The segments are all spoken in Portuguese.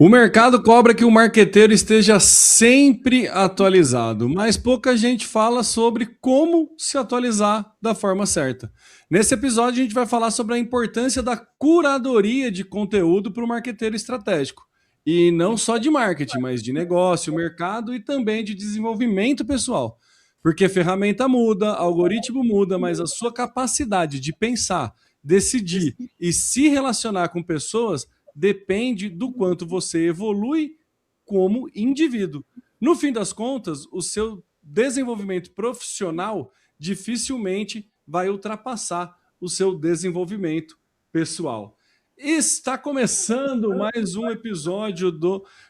O mercado cobra que o marqueteiro esteja sempre atualizado, mas pouca gente fala sobre como se atualizar da forma certa. Nesse episódio, a gente vai falar sobre a importância da curadoria de conteúdo para o marqueteiro estratégico. E não só de marketing, mas de negócio, mercado e também de desenvolvimento pessoal. Porque ferramenta muda, algoritmo muda, mas a sua capacidade de pensar, decidir e se relacionar com pessoas depende do quanto você evolui como indivíduo. No fim das contas, o seu desenvolvimento profissional dificilmente vai ultrapassar o seu desenvolvimento pessoal. Está começando mais um episódio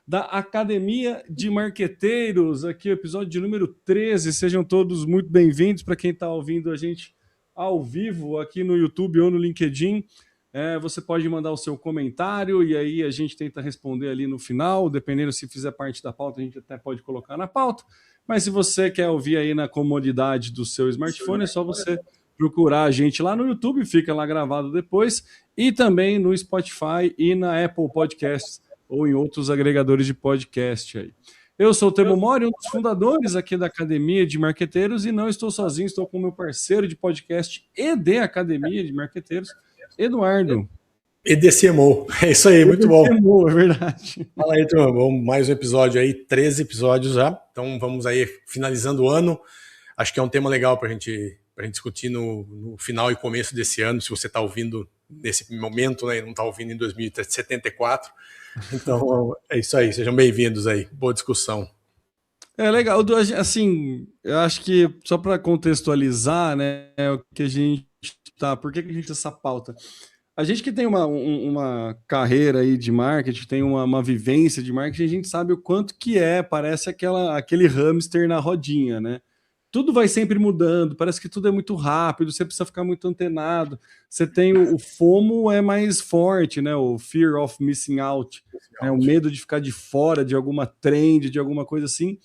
da Academia de Marqueteiros, aqui o episódio de número 13. Sejam todos muito bem-vindos para quem está ouvindo a gente ao vivo aqui no YouTube ou no LinkedIn. Você pode mandar o seu comentário e aí a gente tenta responder ali no final, dependendo se fizer parte da pauta, a gente até pode colocar na pauta, mas se você quer ouvir aí na comodidade do seu smartphone, é só você procurar a gente lá no YouTube, fica lá gravado depois, e também no Spotify e na Apple Podcasts ou em outros agregadores de podcast aí. Eu sou o Temo Mori, um dos fundadores aqui da Academia de Marqueteiros, e não estou sozinho, estou com o meu parceiro de podcast e de Academia de Marqueteiros, Eduardo. EDCMO, é isso aí, muito bom. EDCMO, é verdade. Fala aí, turma, vamos mais um episódio aí, 13 episódios já, então vamos aí finalizando o ano. Acho que é um tema legal para a gente discutir no final e começo desse ano, se você está ouvindo nesse momento, né, e não está ouvindo em 2074. Então é isso aí, sejam bem-vindos aí, boa discussão. É legal, assim, eu acho que só para contextualizar, né, o que a gente tá, por que a gente tem essa pauta? A gente que tem uma carreira aí de marketing, tem uma vivência de marketing, a gente sabe o quanto que parece aquele hamster na rodinha, né? Tudo vai sempre mudando, parece que tudo é muito rápido, você precisa ficar muito antenado. Você tem o FOMO é mais forte, né? O Fear of Missing Out, né? O medo de ficar de fora de alguma trend, de alguma coisa assim.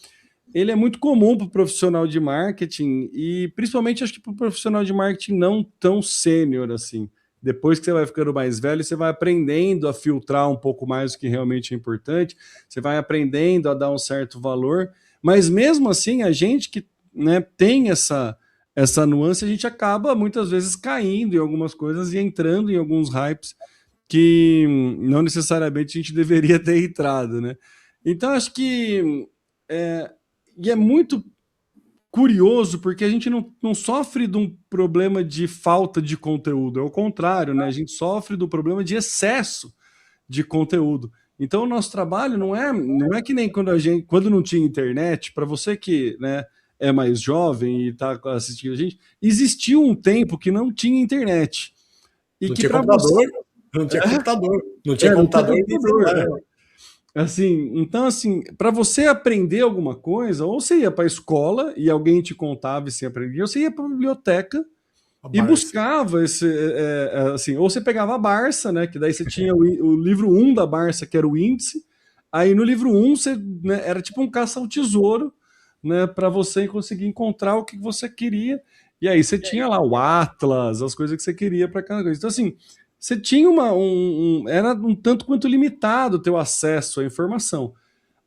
Ele é muito comum para o profissional de marketing e principalmente acho que para o profissional de marketing não tão sênior assim. Depois que você vai ficando mais velho, você vai aprendendo a filtrar um pouco mais o que realmente é importante, você vai aprendendo a dar um certo valor, mas mesmo assim, a gente que, né, tem essa nuance, a gente acaba muitas vezes caindo em algumas coisas e entrando em alguns hypes que não necessariamente a gente deveria ter entrado, né? Então, acho que e é muito curioso porque a gente não sofre de um problema de falta de conteúdo, é o contrário, né? A gente sofre do problema de excesso de conteúdo. Então o nosso trabalho não é que nem quando não tinha internet, para você que, né, é mais jovem e está assistindo a gente, existiu um tempo que não tinha internet. E não que tinha computador, não tinha computador, não tinha computador, nem celular. Assim, então, assim, para você aprender alguma coisa, ou você ia para a escola e alguém te contava e você aprendia, ou você ia para a biblioteca e buscava esse, assim, ou você pegava a Barça, né, que daí você tinha o livro 1 da Barça, que era o índice, aí no livro 1 você, né, era tipo um caça ao tesouro, né, para você conseguir encontrar o que você queria, e aí você tinha lá o Atlas, as coisas que você queria para cada coisa. Então, assim, você tinha era um tanto quanto limitado o teu acesso à informação.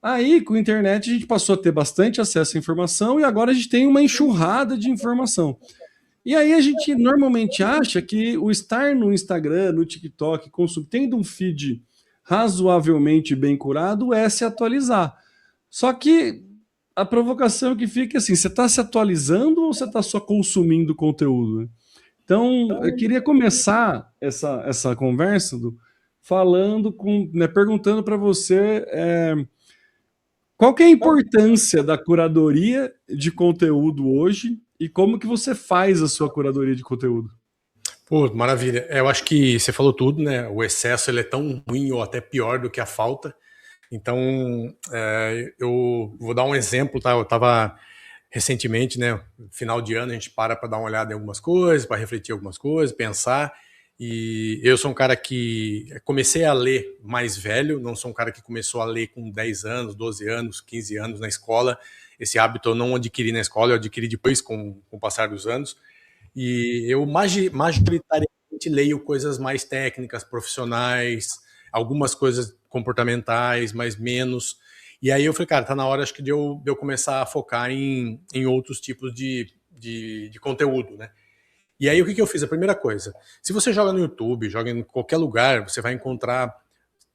Aí, com a internet, a gente passou a ter bastante acesso à informação e agora a gente tem uma enxurrada de informação. E aí a gente normalmente acha que o estar no Instagram, no TikTok, tendo um feed razoavelmente bem curado é se atualizar. Só que a provocação que fica é assim, você está se atualizando ou você está só consumindo conteúdo? Então, eu queria começar essa conversa falando né, perguntando para você qual que é a importância da curadoria de conteúdo hoje e como que você faz a sua curadoria de conteúdo? Pô, maravilha. Eu acho que você falou tudo, né? O excesso ele é tão ruim ou até pior do que a falta. Então, eu vou dar um exemplo, tá? Eu estava recentemente, né? Final de ano, a gente para dar uma olhada em algumas coisas, para refletir algumas coisas, pensar. E eu sou um cara que comecei a ler mais velho, não sou um cara que começou a ler com 10 anos, 12 anos, 15 anos na escola. Esse hábito eu não adquiri na escola, eu adquiri depois com o passar dos anos. E eu majoritariamente leio coisas mais técnicas, profissionais, algumas coisas comportamentais, mas menos. E aí eu falei, cara, tá na hora, acho que de eu começar a focar em outros tipos de conteúdo, né? E aí o que eu fiz? A primeira coisa, se você joga no YouTube, joga em qualquer lugar, você vai encontrar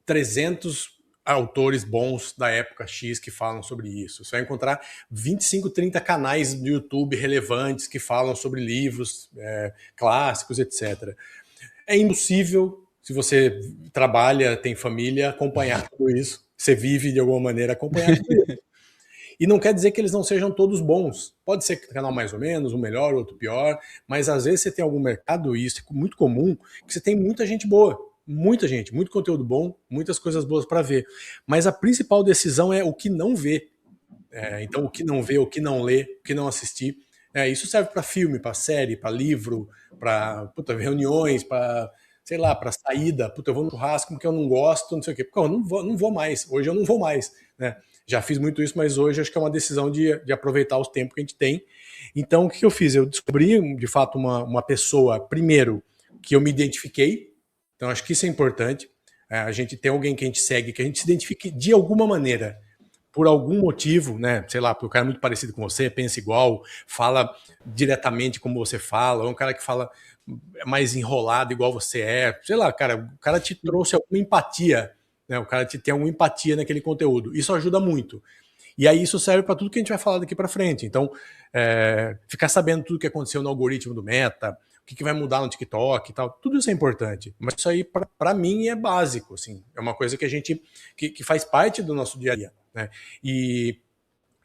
300 autores bons da época X que falam sobre isso. Você vai encontrar 25, 30 canais do YouTube relevantes que falam sobre livros clássicos, etc. É impossível, se você trabalha, tem família, acompanhar tudo isso. Você vive de alguma maneira acompanhar tudo isso. E não quer dizer que eles não sejam todos bons. Pode ser canal mais ou menos, um melhor, outro pior, mas às vezes você tem algum mercado, e isso é muito comum, que você tem muita gente boa, muita gente, muito conteúdo bom, muitas coisas boas para ver. Mas a principal decisão é o que não vê. Então, o que não vê, o que não lê, o que não assistir. Isso serve para filme, para série, para livro, para reuniões, para sei lá, para saída. Puta, eu vou no churrasco porque eu não gosto, não sei o quê. Porque eu não vou mais. Hoje eu não vou mais, né? Já fiz muito isso, mas hoje acho que é uma decisão de aproveitar os tempos que a gente tem. Então, o que eu fiz? Eu descobri, de fato, uma pessoa, primeiro, que eu me identifiquei. Então, acho que isso é importante. A gente tem alguém que a gente segue, que a gente se identifique de alguma maneira, por algum motivo, né? Sei lá, porque o cara é muito parecido com você, pensa igual, fala diretamente como você fala, ou um cara que fala mais enrolado igual você é. Sei lá, cara, o cara te trouxe alguma empatia, né? O cara tem alguma empatia naquele conteúdo. Isso ajuda muito. E aí isso serve para tudo que a gente vai falar daqui para frente. Então, ficar sabendo tudo que aconteceu no algoritmo do Meta, o que vai mudar no TikTok e tal, tudo isso é importante. Mas isso aí, para mim, é básico. Assim, é uma coisa que a gente que faz parte do nosso dia a dia. Né? E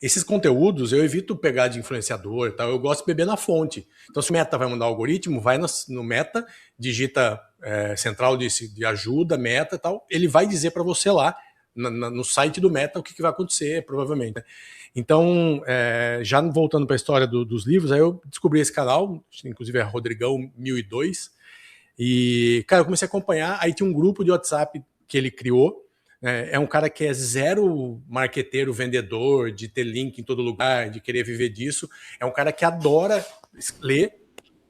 esses conteúdos eu evito pegar de influenciador, tal. Eu gosto de beber na fonte. Então, se o Meta vai mudar o algoritmo, vai no Meta, digita central de ajuda, Meta e tal, ele vai dizer para você lá, no site do Meta, o que vai acontecer, provavelmente. Né? Então, já voltando para a história dos livros, aí eu descobri esse canal, inclusive é Rodrigão 1002, e, cara, eu comecei a acompanhar, aí tinha um grupo de WhatsApp que ele criou. É um cara que é zero marqueteiro, vendedor, de ter link em todo lugar, de querer viver disso. É um cara que adora ler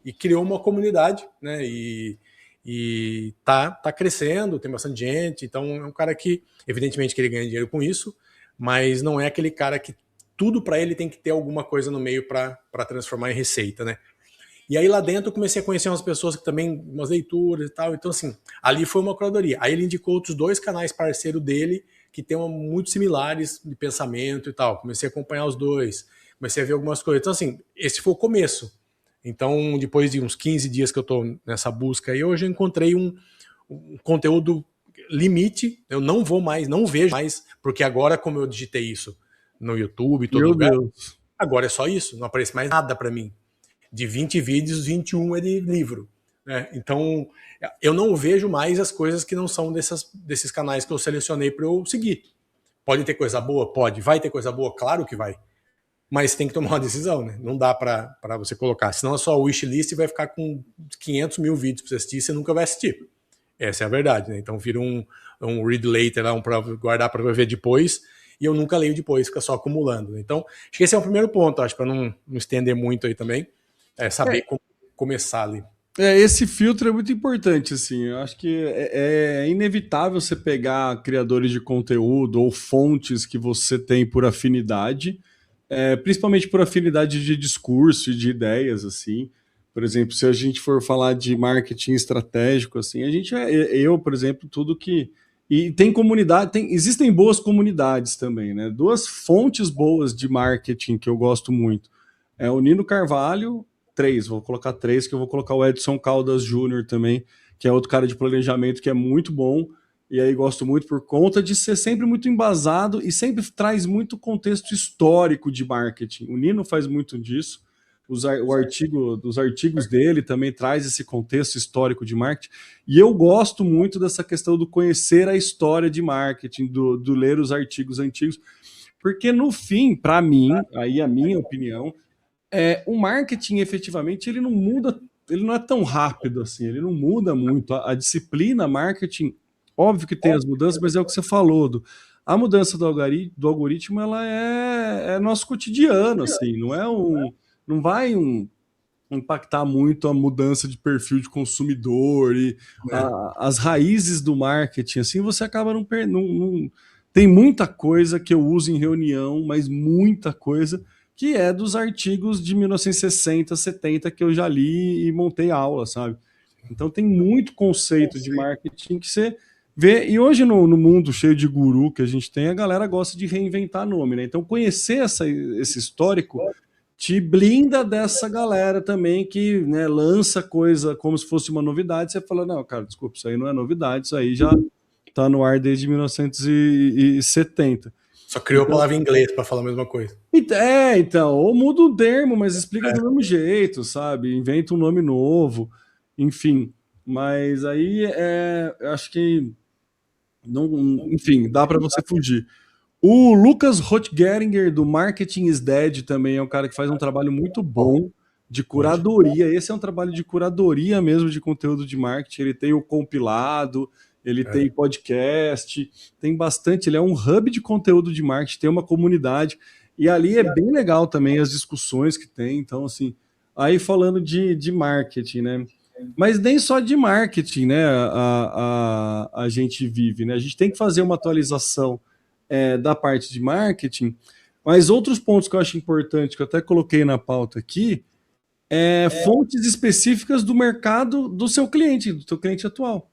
e criou uma comunidade, né? E tá crescendo, tem bastante gente. Então é um cara que, evidentemente, que ele ganha dinheiro com isso, mas não é aquele cara que tudo para ele tem que ter alguma coisa no meio para transformar em receita, né? E aí lá dentro eu comecei a conhecer umas pessoas que também, umas leituras e tal. Então, assim, ali foi uma curadoria. Aí ele indicou outros 2 canais parceiros dele que tem muito similares de pensamento e tal. Comecei a acompanhar os 2, comecei a ver algumas coisas. Então, assim, esse foi o começo. Então, depois de uns 15 dias que eu tô nessa busca aí, hoje eu encontrei um conteúdo limite. Eu não vou mais, não vejo mais, porque agora, como eu digitei isso no YouTube, em todo Meu lugar, Deus. agora é só isso, não aparece mais nada para mim. De 20 vídeos, 21 é de livro. Né? Então, eu não vejo mais as coisas que não são desses canais que eu selecionei para eu seguir. Pode ter coisa boa? Pode. Vai ter coisa boa? Claro que vai. Mas tem que tomar uma decisão, né? Não dá para você colocar. Senão a sua wishlist vai ficar com 500 mil vídeos para você assistir e você nunca vai assistir. Essa é a verdade, né? Então vira um read later, lá, para guardar para ver depois, e eu nunca leio depois, fica só acumulando. Né? Então, acho que esse é o primeiro ponto, acho, para não estender muito aí também. Saber como começar ali. Esse filtro é muito importante, assim. Eu acho que é inevitável você pegar criadores de conteúdo ou fontes que você tem por afinidade, principalmente por afinidade de discurso e de ideias, assim. Por exemplo, se a gente for falar de marketing estratégico, assim, eu, por exemplo, tudo que... E tem comunidade, existem boas comunidades também, né? 2 fontes boas de marketing que eu gosto muito. É o Nino Carvalho, 3, vou colocar 3, que eu vou colocar o Edson Caldas Júnior também, que é outro cara de planejamento que é muito bom, e aí gosto muito por conta de ser sempre muito embasado e sempre traz muito contexto histórico de marketing. O Nino faz muito disso, dos artigos dele também traz esse contexto histórico de marketing, e eu gosto muito dessa questão do conhecer a história de marketing, do ler os artigos antigos, porque no fim, para mim, aí a minha opinião, o marketing efetivamente ele não muda, ele não é tão rápido assim, ele não muda muito. A disciplina marketing, óbvio que tem as mudanças, mas é o que você falou, a mudança do algoritmo ela é nosso cotidiano, assim, não vai impactar muito a mudança de perfil de consumidor e as raízes do marketing, assim, você acaba não. Tem muita coisa que eu uso em reunião, mas muita coisa que é dos artigos de 1960, 70 que eu já li e montei aula, sabe? Então tem muito conceito de marketing que você vê, e hoje no mundo cheio de guru que a gente tem, a galera gosta de reinventar nome, né? Então conhecer esse histórico te blinda dessa galera também que, né, lança coisa como se fosse uma novidade, você fala, não, cara, desculpa, isso aí não é novidade, isso aí já tá no ar desde 1970. Só criou a palavra em inglês para falar a mesma coisa. Então, ou muda um termo, mas explica do mesmo jeito, sabe? Inventa um nome novo, enfim. Mas aí eu acho que não, enfim, dá para você fugir. O Lucas Rotgeringer, do Marketing is Dead, também é um cara que faz um trabalho muito bom de curadoria. Esse é um trabalho de curadoria mesmo de conteúdo de marketing. Ele tem o compilado, ele tem podcast, tem bastante. Ele é um hub de conteúdo de marketing, tem uma comunidade. E ali é bem legal também as discussões que tem. Então, assim, aí falando de marketing, né? Mas nem só de marketing, né? A gente vive, né? A gente tem que fazer uma atualização da parte de marketing, mas outros pontos que eu acho importante, que eu até coloquei na pauta aqui, fontes específicas do mercado do seu cliente atual.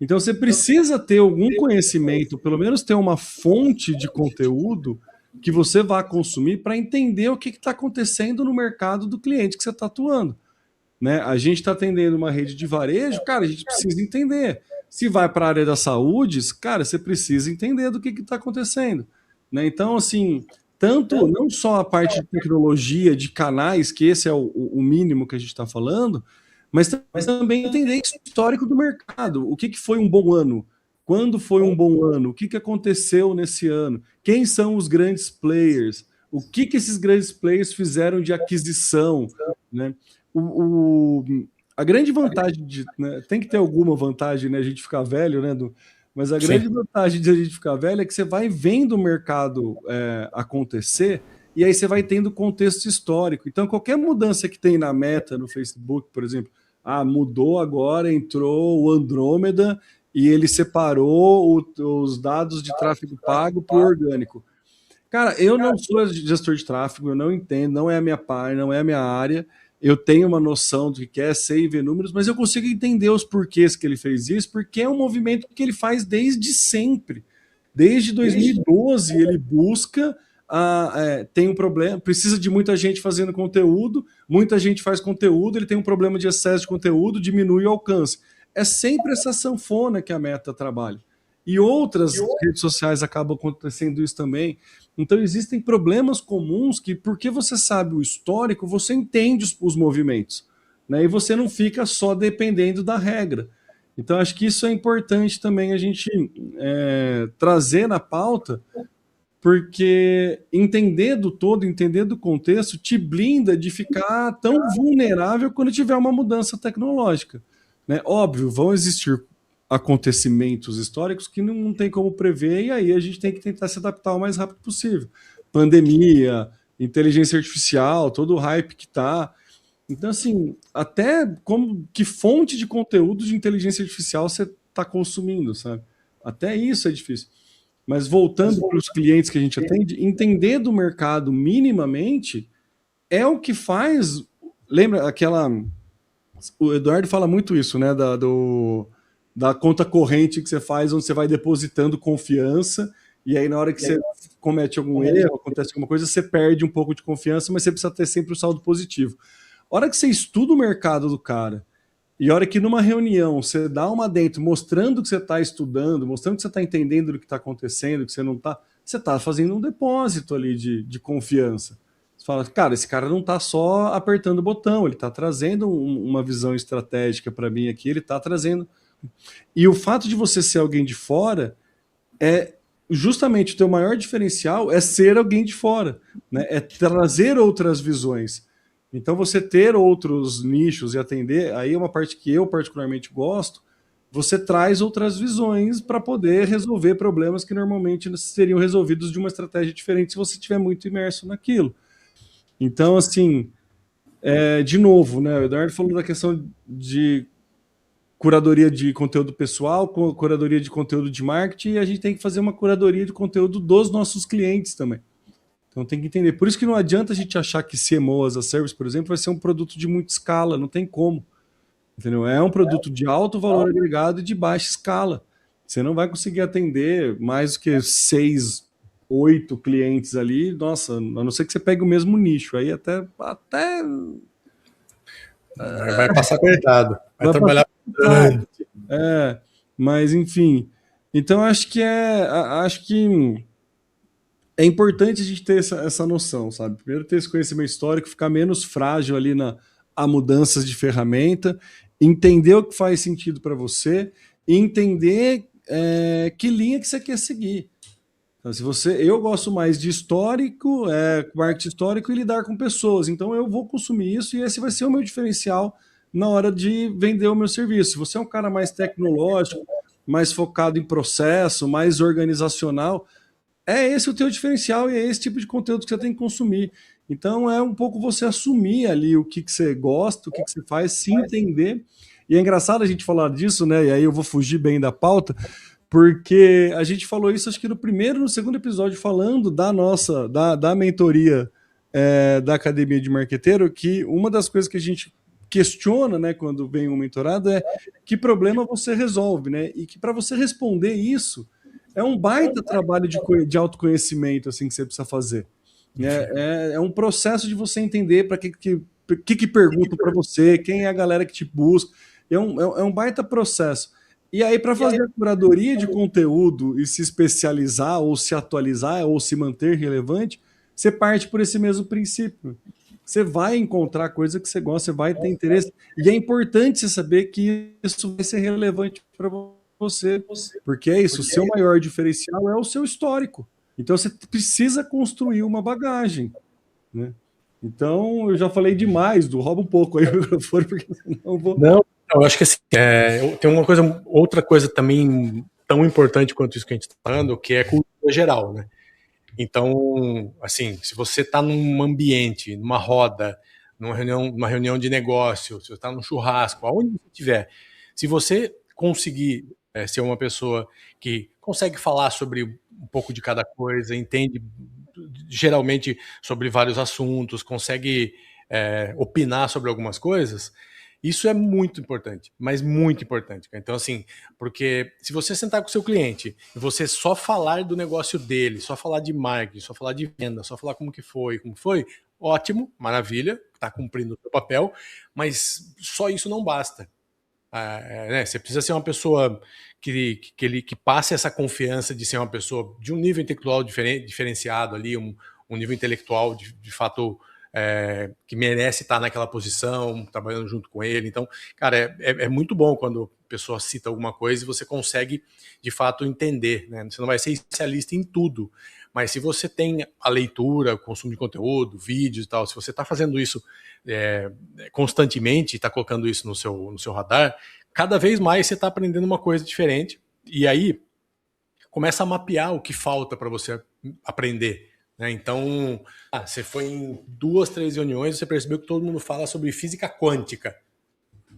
Então você precisa ter algum conhecimento, pelo menos ter uma fonte de conteúdo que você vá consumir para entender o que está acontecendo no mercado do cliente que você está atuando. Né? A gente está atendendo uma rede de varejo, cara, a gente precisa entender. Se vai para a área da saúde, cara, você precisa entender do que está acontecendo. Né? Então, assim, tanto não só a parte de tecnologia, de canais, que esse é o mínimo que a gente está falando, mas também entender o histórico do mercado. O que foi um bom ano? Quando foi um bom ano? O que aconteceu nesse ano? Quem são os grandes players? O que esses grandes players fizeram de aquisição? Né? A grande vantagem né, tem que ter alguma vantagem, né, a gente ficar velho, né, mas a grande vantagem de a gente ficar velho é que você vai vendo o mercado acontecer e aí você vai tendo contexto histórico. Então, qualquer mudança que tem na Meta, no Facebook, por exemplo, mudou agora, entrou o Andrômeda e ele separou os dados de tráfego pago para o orgânico. Cara, eu não sou gestor de tráfego, eu não entendo, não é a minha parte, não é a minha área. Eu tenho uma noção do que é, sei ver números, mas eu consigo entender os porquês que ele fez isso, porque é um movimento que ele faz desde sempre. Desde 2012 ele busca, tem um problema, precisa de muita gente fazendo conteúdo, muita gente faz conteúdo, ele tem um problema de excesso de conteúdo, diminui o alcance. É sempre essa sanfona que a Meta trabalha. E outras redes sociais acabam acontecendo isso também. Então existem problemas comuns que, porque você sabe o histórico, você entende os movimentos, né? E você não fica só dependendo da regra. Então acho que isso é importante também a gente trazer na pauta, porque entender do todo, entender do contexto, te blinda de ficar tão vulnerável quando tiver uma mudança tecnológica. Né? Óbvio, vão existir acontecimentos históricos que não tem como prever, e aí a gente tem que tentar se adaptar o mais rápido possível. Pandemia, inteligência artificial, todo o hype que está. Então, assim, até que fonte de conteúdo de inteligência artificial você está consumindo, sabe? Até isso é difícil. Mas voltando para os clientes que a gente atende, entender do mercado minimamente é o que faz. Lembra aquela. O Eduardo fala muito isso, né? Da conta corrente que você faz, onde você vai depositando confiança, e aí na hora que você comete algum erro, acontece alguma coisa, você perde um pouco de confiança, mas você precisa ter sempre o saldo positivo. A hora que você estuda o mercado do cara, e a hora que numa reunião você dá uma dentro, mostrando que você está estudando, mostrando que você está entendendo o que está acontecendo, que você não está, você está fazendo um depósito ali de confiança. Você fala, cara, esse cara não está só apertando o botão, ele está trazendo uma visão estratégica para mim aqui, ele está trazendo. E o fato de você ser alguém de fora é justamente o teu maior diferencial é ser alguém de fora, né? É trazer outras visões. Então você ter outros nichos e atender, aí é uma parte que eu particularmente gosto, você traz outras visões para poder resolver problemas que normalmente seriam resolvidos de uma estratégia diferente se você estiver muito imerso naquilo. Então, assim, de novo, né? O Eduardo falou da questão de curadoria de conteúdo pessoal, curadoria de conteúdo de marketing, e a gente tem que fazer uma curadoria de conteúdo dos nossos clientes também. Então tem que entender. Por isso que não adianta a gente achar que CMO as a Service, por exemplo, vai ser um produto de muita escala, não tem como. Entendeu? É um produto de alto valor agregado e de baixa escala. Você não vai conseguir atender mais do que 6, 8 clientes ali. Nossa, a não ser que você pegue o mesmo nicho. Aí até Vai passar apertado. Vai vai passar trabalhar bastante. mas enfim. Então acho que é importante a gente ter essa noção, sabe? Primeiro ter esse conhecimento histórico, ficar menos frágil ali a mudanças de ferramenta, entender o que faz sentido para você, e entender que linha que você quer seguir. Então, eu gosto mais de histórico, marketing histórico e lidar com pessoas. Então eu vou consumir isso e esse vai ser o meu diferencial na hora de vender o meu serviço. Se você é um cara mais tecnológico, mais focado em processo, mais organizacional, é esse o teu diferencial e é esse tipo de conteúdo que você tem que consumir. Então é um pouco você assumir ali o que você gosta, o que você faz, se entender. E é engraçado a gente falar disso, né? E aí eu vou fugir bem da pauta, porque a gente falou isso acho que no primeiro, no segundo episódio, falando da mentoria da Academia de Marqueteiro, que uma das coisas que a gente questiona, né, quando vem um mentorado é que problema você resolve, né? E que para você responder isso, é um baita trabalho de autoconhecimento assim que você precisa fazer. É um processo de você entender para que perguntam para você, quem é a galera que te busca. É um baita processo. E aí, para fazer a curadoria de conteúdo e se especializar, ou se atualizar, ou se manter relevante, você parte por esse mesmo princípio. Você vai encontrar coisa que você gosta, você vai ter interesse. E é importante você saber que isso vai ser relevante para você. Porque é isso, o seu maior diferencial é o seu histórico. Então você precisa construir uma bagagem, né? Então eu já falei demais, rouba um pouco aí o microfone, porque senão eu vou. Não, eu acho que assim, tem outra coisa também tão importante quanto isso que a gente está falando, que é cultura geral, né? Então, assim, se você está num ambiente, numa roda, numa reunião de negócio, se você está num churrasco, aonde você estiver, se você conseguir ser uma pessoa que consegue falar sobre um pouco de cada coisa, entende geralmente sobre vários assuntos, consegue opinar sobre algumas coisas, isso é muito importante, mas muito importante. Então, assim, porque se você sentar com o seu cliente e você só falar do negócio dele, só falar de marketing, só falar de venda, só falar como foi, ótimo, maravilha, está cumprindo o seu papel, mas só isso não basta. Né? Você precisa ser uma pessoa que passe essa confiança de ser uma pessoa de um nível intelectual diferenciado ali, um nível intelectual de fato que merece estar naquela posição, trabalhando junto com ele. Então, cara, é muito bom quando a pessoa cita alguma coisa e você consegue, de fato, entender, né? Você não vai ser especialista em tudo, mas se você tem a leitura, o consumo de conteúdo, vídeos e tal, se você está fazendo isso constantemente, está colocando isso no seu radar, cada vez mais você está aprendendo uma coisa diferente e aí começa a mapear o que falta para você aprender. Então, você foi em 2, 3 reuniões, você percebeu que todo mundo fala sobre física quântica.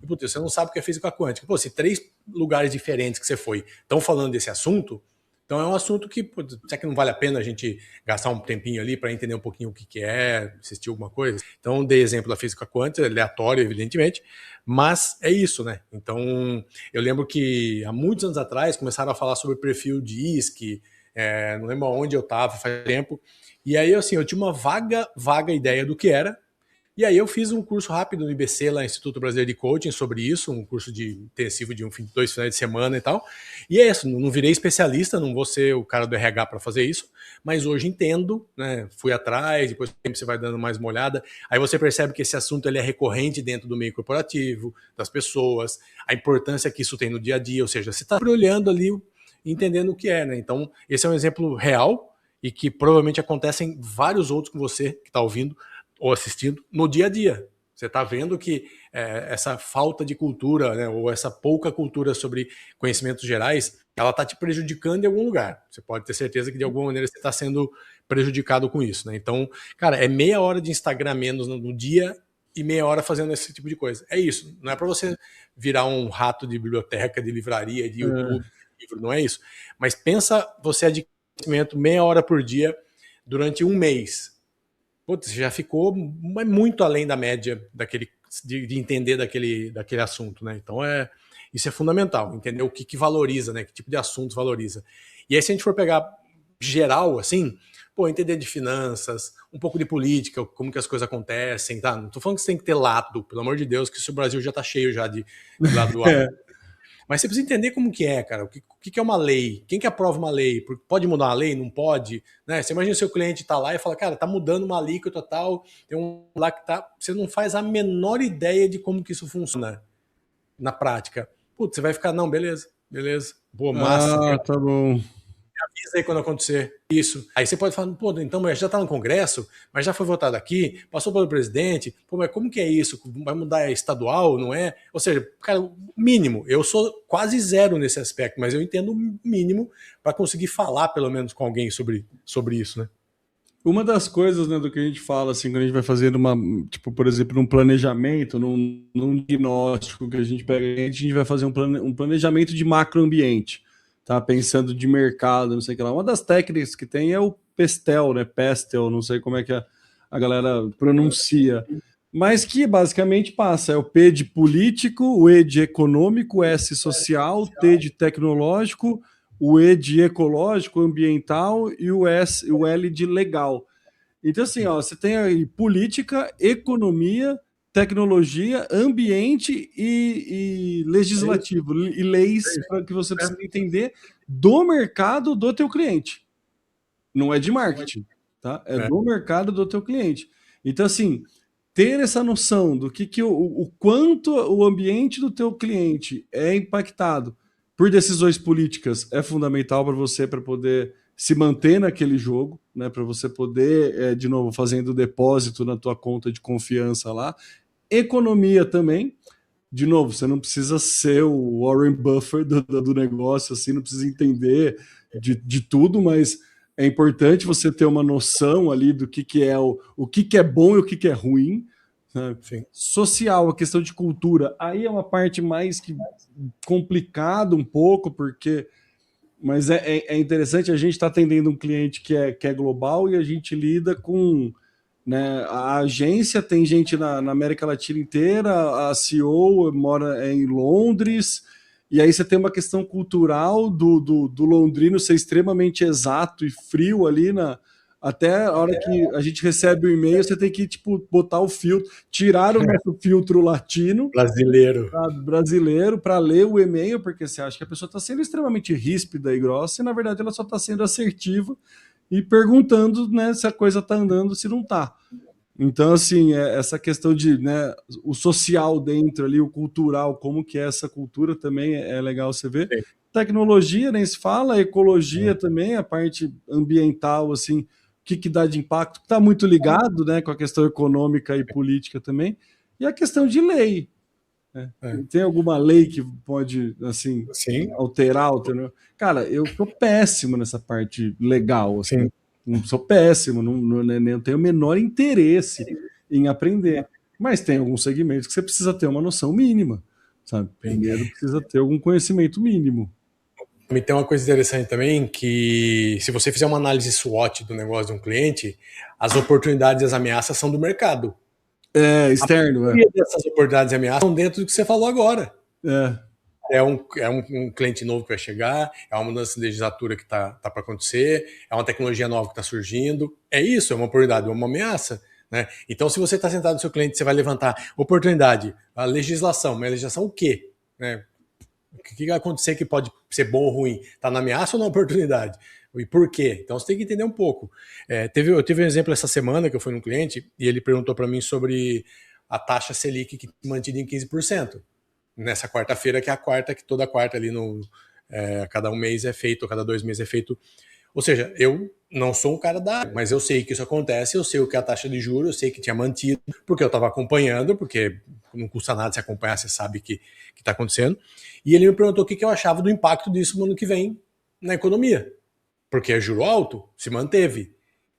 E, putz, você não sabe o que é física quântica. Pô, se 3 lugares diferentes que você foi estão falando desse assunto, então é um assunto que, putz, será que não vale a pena a gente gastar um tempinho ali para entender um pouquinho o que é, assistir alguma coisa? Então, dei exemplo da física quântica, aleatório, evidentemente, mas é isso, né? Então, eu lembro que há muitos anos atrás começaram a falar sobre perfil de ISC, não lembro onde eu estava, faz tempo, e aí, assim, eu tinha uma vaga ideia do que era, e aí eu fiz um curso rápido no IBC, lá no Instituto Brasileiro de Coaching, sobre isso, um curso intensivo de 2 finais de semana e tal. E é isso, não virei especialista, não vou ser o cara do RH para fazer isso, mas hoje entendo, né? Fui atrás, depois do tempo você vai dando mais uma olhada, aí você percebe que esse assunto ele é recorrente dentro do meio corporativo, das pessoas, a importância que isso tem no dia a dia, ou seja, você está olhando ali, entendendo o que é, né? Então, esse é um exemplo real e que provavelmente acontecem vários outros com você que está ouvindo ou assistindo no dia a dia. Você está vendo que essa falta de cultura, né, ou essa pouca cultura sobre conhecimentos gerais, ela está te prejudicando em algum lugar. Você pode ter certeza que de alguma maneira você está sendo prejudicado com isso, né? Então, cara, é meia hora de Instagram menos no dia e meia hora fazendo esse tipo de coisa. É isso. Não é para você virar um rato de biblioteca, de livraria, de YouTube, livro, não é isso. Mas pensa você adquirir conhecimento meia hora por dia durante um mês. Putz, já ficou muito além da média de entender daquele assunto, né? Então isso é fundamental, entender o que valoriza, né? Que tipo de assunto valoriza. E aí, se a gente for pegar geral, assim, entender de finanças, um pouco de política, como que as coisas acontecem, tá? Não tô falando que você tem que ter lado, pelo amor de Deus, que o Brasil já tá cheio já de lado do lado. Mas você precisa entender como que é, cara. O que é uma lei? Quem que aprova uma lei? Pode mudar uma lei? Não pode? Né? Você imagina o seu cliente tá lá e fala, cara, tá mudando uma alíquota tal, tem um lá que tá... Você não faz a menor ideia de como que isso funciona na prática. Putz, você vai ficar, não, beleza. Boa, massa. Tá bom. Avisa aí quando acontecer isso. Aí você pode falar, então, mas já está no Congresso, mas já foi votado aqui, passou pelo presidente, mas como que é isso? Vai mudar estadual, não é? Ou seja, cara, mínimo. Eu sou quase zero nesse aspecto, mas eu entendo o mínimo para conseguir falar, pelo menos, com alguém sobre isso, né? Uma das coisas, né, do que a gente fala, assim, quando a gente vai fazer tipo, por exemplo, num planejamento, num diagnóstico que a gente pega, a gente vai fazer um planejamento de macroambiente, tá? Pensando de mercado, não sei o que lá. Uma das técnicas que tem é o PESTEL, né? PESTEL, não sei como é que a galera pronuncia, mas que basicamente passa, é o P de político, o E de econômico, o S social, T de tecnológico, o E de ecológico, ambiental e o L de legal. Então, assim, você tem aí política, economia, tecnologia, ambiente e legislativo, e leis para que você precisa entender do mercado do teu cliente. Não é de marketing, tá? É do mercado do teu cliente. Então, assim, ter essa noção do o quanto o ambiente do teu cliente é impactado por decisões políticas é fundamental para você para poder se manter naquele jogo, né? Para você poder, de novo, fazendo depósito na tua conta de confiança lá. Economia também. De novo, você não precisa ser o Warren Buffett do negócio, assim, não precisa entender de tudo, mas é importante você ter uma noção ali do que é o que é bom e o que é ruim. Social, a questão de cultura, aí é uma parte mais complicada um pouco, porque mas é interessante, a gente está atendendo um cliente que é global e a gente lida com, né, a agência tem gente na América Latina inteira, a CEO mora em Londres, e aí você tem uma questão cultural do londrino ser extremamente exato e frio ali até a hora que a gente recebe o e-mail, você tem que tipo, botar o filtro, tirar o nosso filtro latino brasileiro para ler o e-mail, porque você acha que a pessoa está sendo extremamente ríspida e grossa, e na verdade ela só está sendo assertiva e perguntando, né, se a coisa está andando, se não está. Então, assim, essa questão de, né, o social dentro ali, o cultural, como que é essa cultura também é legal você ver. Sim. Tecnologia, nem se fala, ecologia também, a parte ambiental, assim, o que dá de impacto, está muito ligado, né, com a questão econômica e política também, e a questão de lei. Né? Tem alguma lei que pode, assim, alterar? Cara, eu sou péssimo nessa parte legal, assim. Não sou péssimo, não tenho o menor interesse em aprender. Mas tem alguns segmentos que você precisa ter uma noção mínima, sabe? Primeiro precisa ter algum conhecimento mínimo. Tem uma coisa interessante também, que se você fizer uma análise SWOT do negócio de um cliente, as oportunidades e as ameaças são do mercado. Externo. A maioria dessas oportunidades e ameaças são dentro do que você falou agora. É um cliente novo que vai chegar, é uma mudança de legislatura que está para acontecer, é uma tecnologia nova que está surgindo. É isso, é uma oportunidade, é uma ameaça. Né? Então, se você está sentado no seu cliente, você vai levantar oportunidade, a legislação. Mas a legislação o quê? Né? O que vai acontecer que pode ser bom ou ruim? Está na ameaça ou na oportunidade? E por quê? Então, você tem que entender um pouco. Eu tive um exemplo essa semana que eu fui num cliente e ele perguntou para mim sobre a taxa Selic que mantida em 15%. Nessa quarta-feira, que é a quarta, que toda quarta ali cada um mês é feito, cada 2 meses é feito. Ou seja, eu não sou um cara da área, mas eu sei que isso acontece, eu sei o que é a taxa de juros, eu sei que tinha mantido, porque eu estava acompanhando, porque não custa nada se acompanhar, você sabe que está acontecendo. E ele me perguntou o que eu achava do impacto disso no ano que vem na economia. Porque é juro alto, se manteve.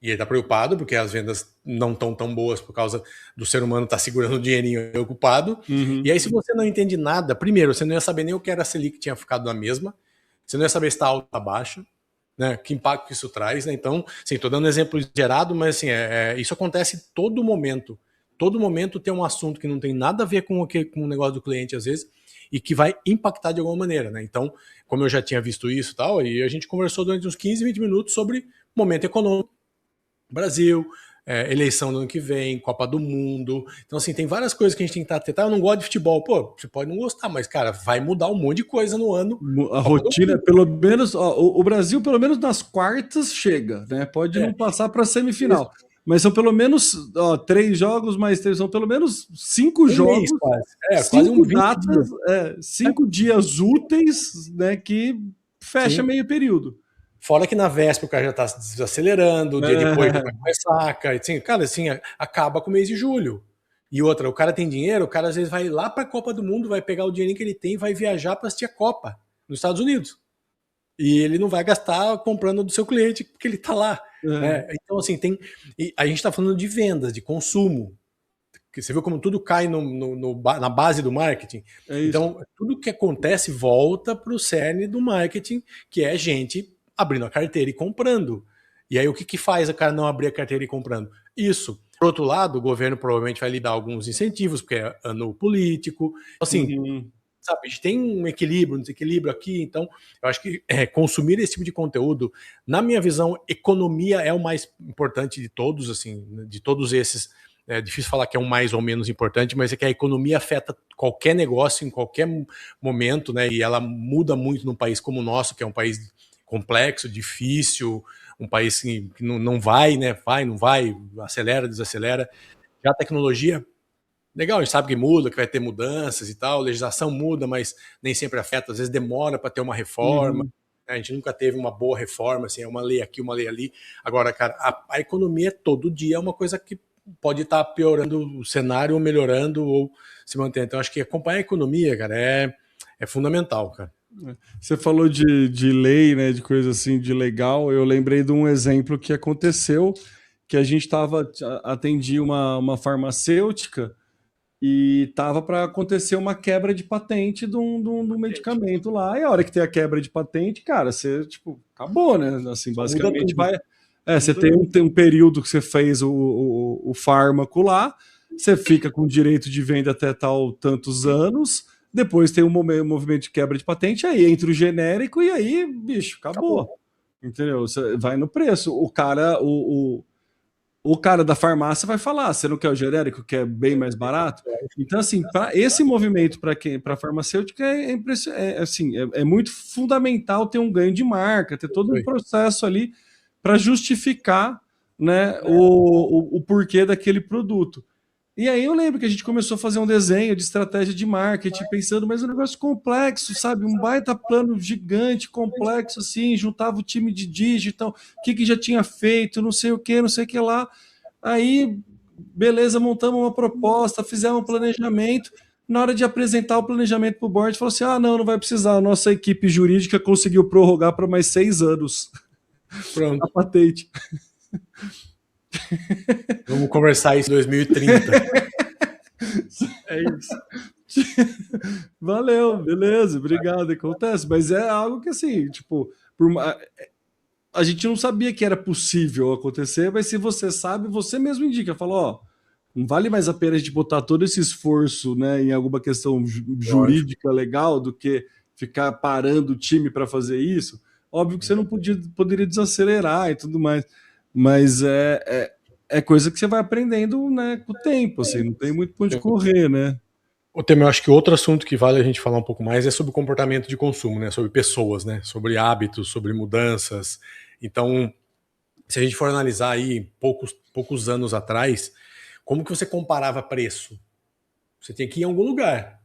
E ele tá preocupado porque as vendas não estão tão boas por causa do ser humano estar segurando o dinheirinho ocupado. E aí, se você não entende nada, primeiro, você não ia saber nem o que era a Selic, tinha ficado na mesma, você não ia saber se está alta ou baixa, né? Que impacto isso traz, né? Então, sim, estou dando exemplo gerado, mas assim, isso acontece todo momento. Todo momento tem um assunto que não tem nada a ver com o negócio do cliente, às vezes, e que vai impactar de alguma maneira, né? Então, como eu já tinha visto isso e tal, e a gente conversou durante uns 15, 20 minutos sobre momento econômico, Brasil, eleição do ano que vem, Copa do Mundo. Então, assim, tem várias coisas que a gente tem que estar atento. Eu não gosto de futebol. Pô, você pode não gostar, mas, cara, vai mudar um monte de coisa no ano. A rotina, pelo menos, ó, o Brasil, pelo menos nas quartas, chega, né? Pode não passar para semifinal. Isso. Mas são pelo menos 3 jogos, mais 3, são pelo menos 5 jogos, mês, quase. 5 datas, 5 dias úteis, né? Que fecha meio período. Fora que na véspera o cara já está desacelerando, o dia depois já vai com ressaca, assim, cara, assim, acaba com o mês de julho. E outra, o cara tem dinheiro, o cara às vezes vai lá para a Copa do Mundo, vai pegar o dinheirinho que ele tem e vai viajar para assistir a Copa nos Estados Unidos. E ele não vai gastar comprando do seu cliente porque ele está lá. Né? Então, assim, a gente está falando de vendas, de consumo. Você viu como tudo cai na base do marketing? Então, tudo que acontece volta para o cerne do marketing, que é gente abrindo a carteira e comprando. E aí o que faz o cara não abrir a carteira e comprando? Isso. Por outro lado, o governo provavelmente vai lhe dar alguns incentivos, porque é ano político. Assim, sabe, a gente tem um equilíbrio, um desequilíbrio aqui. Então, eu acho que consumir esse tipo de conteúdo, na minha visão, economia é o mais importante de todos, assim, de todos esses. É difícil falar que é um mais ou menos importante, mas é que a economia afeta qualquer negócio em qualquer momento, né? E ela muda muito num país como o nosso, que é um país complexo, difícil, um país que não vai, né? Vai, não vai, acelera, desacelera. Já a tecnologia, legal, a gente sabe que muda, que vai ter mudanças e tal, a legislação muda, mas nem sempre afeta, às vezes demora para ter uma reforma. A gente nunca teve uma boa reforma, assim, é uma lei aqui, uma lei ali. Agora, cara, a economia todo dia é uma coisa que pode estar piorando o cenário, ou melhorando, ou se manter. Então, acho que acompanhar a economia, cara, é fundamental, cara. Você falou de lei, né, de coisa assim, de legal. Eu lembrei de um exemplo que aconteceu, que a gente atendia uma farmacêutica e tava para acontecer uma quebra de patente de um medicamento lá. E a hora que tem a quebra de patente, cara, você, tipo, acabou, né? Assim, basicamente vai... você tem um período que você fez o fármaco lá, você fica com direito de venda até tantos anos, depois tem um movimento de quebra de patente, aí entra o genérico e aí, bicho, acabou. Entendeu? Você vai no preço. O cara da farmácia vai falar, você não quer o genérico, que é bem mais barato? Então, assim, para esse movimento, para farmacêutica, é muito fundamental ter um ganho de marca, ter todo um processo ali para justificar, né, o porquê daquele produto. E aí eu lembro que a gente começou a fazer um desenho de estratégia de marketing, pensando, mas é um negócio complexo, sabe? Um baita plano gigante, complexo, assim, juntava o time de digital, o que já tinha feito, não sei o que lá. Aí, beleza, montamos uma proposta, fizemos um planejamento. Na hora de apresentar o planejamento para o board, falou assim, não vai precisar, a nossa equipe jurídica conseguiu prorrogar para mais 6 anos. Pronto. A patente. Vamos conversar isso em 2030. É isso. Valeu, beleza, obrigado, acontece. Mas é algo que, assim, tipo, a gente não sabia que era possível acontecer, mas se você sabe, você mesmo indica, fala, não vale mais a pena a gente botar todo esse esforço, né, em alguma questão jurídica legal do que ficar parando o time para fazer isso. Óbvio que você não poderia desacelerar e tudo mais, mas é coisa que você vai aprendendo, né, com o tempo, assim, não tem muito pra onde correr, né? O tema, eu acho que outro assunto que vale a gente falar um pouco mais é sobre comportamento de consumo, né, sobre pessoas, né, sobre hábitos, sobre mudanças. Então, se a gente for analisar aí poucos anos atrás, como que você comparava preço? Você tinha que ir em algum lugar.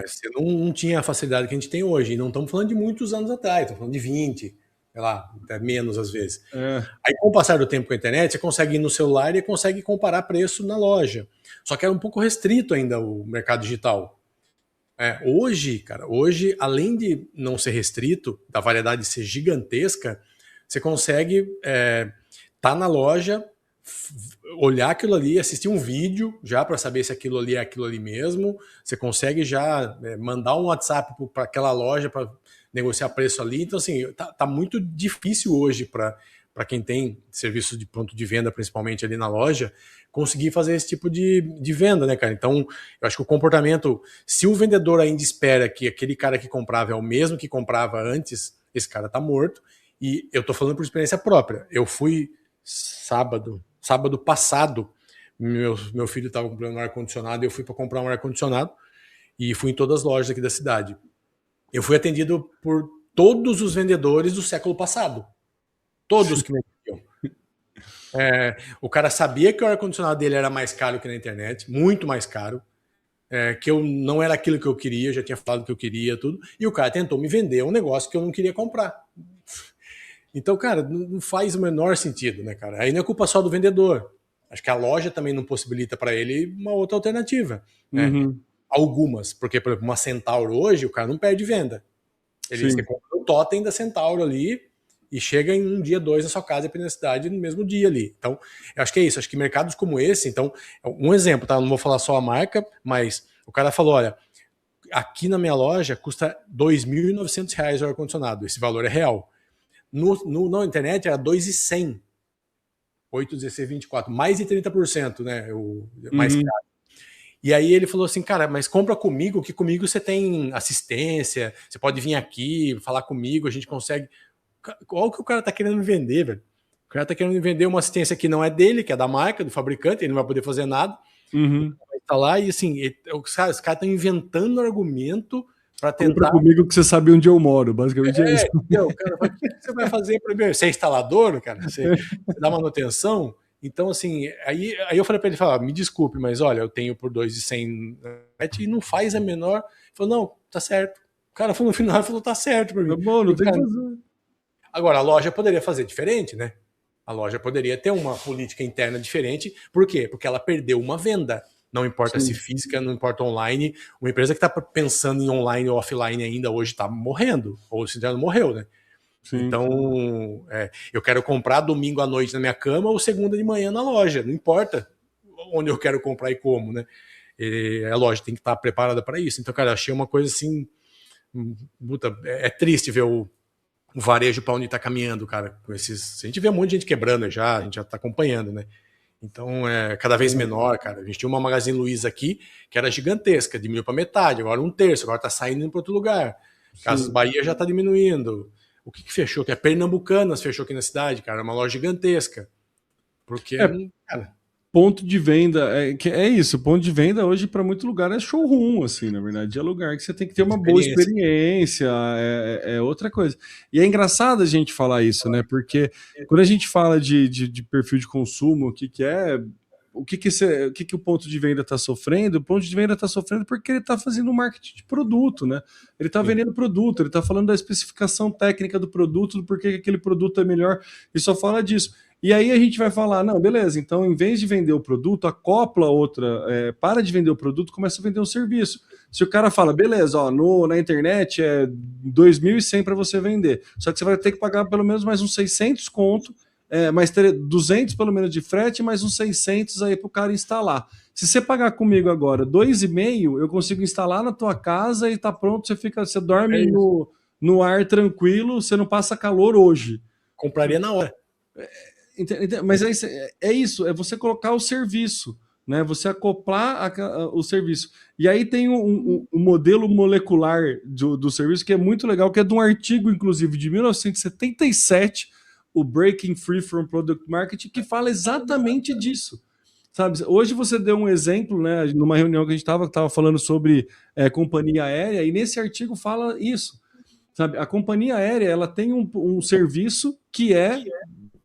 Você não tinha a facilidade que a gente tem hoje. E não estamos falando de muitos anos atrás, estamos falando de 20, sei lá, até menos às vezes. Aí, com o passar do tempo com a internet, você consegue ir no celular e consegue comparar preço na loja. Só que era um pouco restrito ainda o mercado digital. Hoje, além de não ser restrito, da variedade ser gigantesca, você consegue tá na loja, olhar aquilo ali, assistir um vídeo já para saber se aquilo ali é aquilo ali mesmo. Você consegue já mandar um WhatsApp para aquela loja para negociar preço ali. Então, assim, tá muito difícil hoje para quem tem serviço de ponto de venda, principalmente ali na loja, conseguir fazer esse tipo de venda, né, cara? Então, eu acho que o comportamento, se o vendedor ainda espera que aquele cara que comprava é o mesmo que comprava antes, esse cara tá morto. E eu tô falando por experiência própria. Eu fui sábado passado, meu filho estava comprando um ar-condicionado e eu fui para comprar um ar-condicionado e fui em todas as lojas aqui da cidade. Eu fui atendido por todos os vendedores do século passado. Todos que me atendiam. O cara sabia que o ar-condicionado dele era mais caro que na internet, muito mais caro, que eu não era aquilo que eu queria, eu já tinha falado que eu queria, tudo, e o cara tentou me vender um negócio que eu não queria comprar. Então, cara, não faz o menor sentido, né, cara? Aí não é culpa só do vendedor. Acho que a loja também não possibilita para ele uma outra alternativa, né? Uhum. Algumas, porque, por exemplo, uma Centauro hoje, o cara não perde venda. Você compra o totem da Centauro ali e chega em um dia, dois na sua casa, dependendo da cidade, no mesmo dia ali. Então, eu acho que é isso. Acho que mercados como esse, então, um exemplo, tá? Não vou falar só a marca, mas o cara falou, olha, aqui na minha loja custa R$ 2.900 o ar-condicionado. Esse valor é real. Na internet era 2.100. 8, 16, 24. Mais de 30%, né? Mais caro. E aí ele falou assim, cara, mas compra comigo, que comigo você tem assistência, você pode vir aqui, falar comigo, a gente consegue... Qual que o cara tá querendo me vender, velho? O cara tá querendo me vender uma assistência que não é dele, que é da marca, do fabricante, ele não vai poder fazer nada. Vai estar lá e assim, os caras estão inventando argumento para tentar... Compra comigo que você sabe onde eu moro, basicamente é isso. Cara, o que você vai fazer primeiro? Você é instalador, cara? Você dá manutenção? Então, assim, aí eu falei para ele, me desculpe, mas olha, eu tenho por 2.100 e não faz a menor... Ele falou, não, tá certo. O cara falou no final, falou, tá certo para mim. Tá bom, não tem que fazer. Agora, a loja poderia fazer diferente, né? A loja poderia ter uma política interna diferente. Por quê? Porque ela perdeu uma venda. Não importa se física, não importa online. Uma empresa que está pensando em online ou offline ainda hoje está morrendo. Ou se já não morreu, né? Sim. Então, eu quero comprar domingo à noite na minha cama ou segunda de manhã na loja. Não importa onde eu quero comprar e como, né? A loja tem que estar preparada para isso. Então, cara, achei uma coisa assim... Puta, é triste ver o varejo para onde está caminhando, cara. Com esses... A gente vê um monte de gente quebrando já, a gente já está acompanhando, né? Então é cada vez menor, cara. A gente tinha uma Magazine Luiza aqui que era gigantesca, diminuiu para metade, agora 1/3, agora tá saindo para outro lugar. Casas Bahia já tá diminuindo. O que fechou? Que é Pernambucanas fechou aqui na cidade, cara, uma loja gigantesca. Porque, cara, ponto de venda é isso, ponto de venda hoje para muito lugar é showroom, assim, na verdade, é lugar que você tem que ter uma boa experiência, é outra coisa. E é engraçado a gente falar isso, né? Porque quando a gente fala de perfil de consumo, o que o ponto de venda está sofrendo? O ponto de venda está sofrendo porque ele está fazendo um marketing de produto, né? Ele está vendendo produto, ele está falando da especificação técnica do produto, do porquê que aquele produto é melhor, e só fala disso. E aí a gente vai falar, não, beleza, então em vez de vender o produto, acopla outra, para de vender o produto, começa a vender um serviço. Se o cara fala, beleza, ó, na internet é 2.100 para você vender, só que você vai ter que pagar pelo menos mais uns 600 conto, mais 200 pelo menos de frete, mais uns 600 aí para o cara instalar. Se você pagar comigo agora 2,5, eu consigo instalar na tua casa e tá pronto, você dorme no ar tranquilo, você não passa calor hoje. Compraria na hora. Mas é isso, é você colocar o serviço, né? Você acoplar o serviço. E aí tem um modelo molecular do serviço que é muito legal, que é de um artigo, inclusive, de 1977, o Breaking Free from Product Marketing, que fala exatamente disso. Sabe? Hoje você deu um exemplo, né? Numa reunião que a gente estava falando sobre companhia aérea, e nesse artigo fala isso. Sabe? A companhia aérea ela tem um serviço que é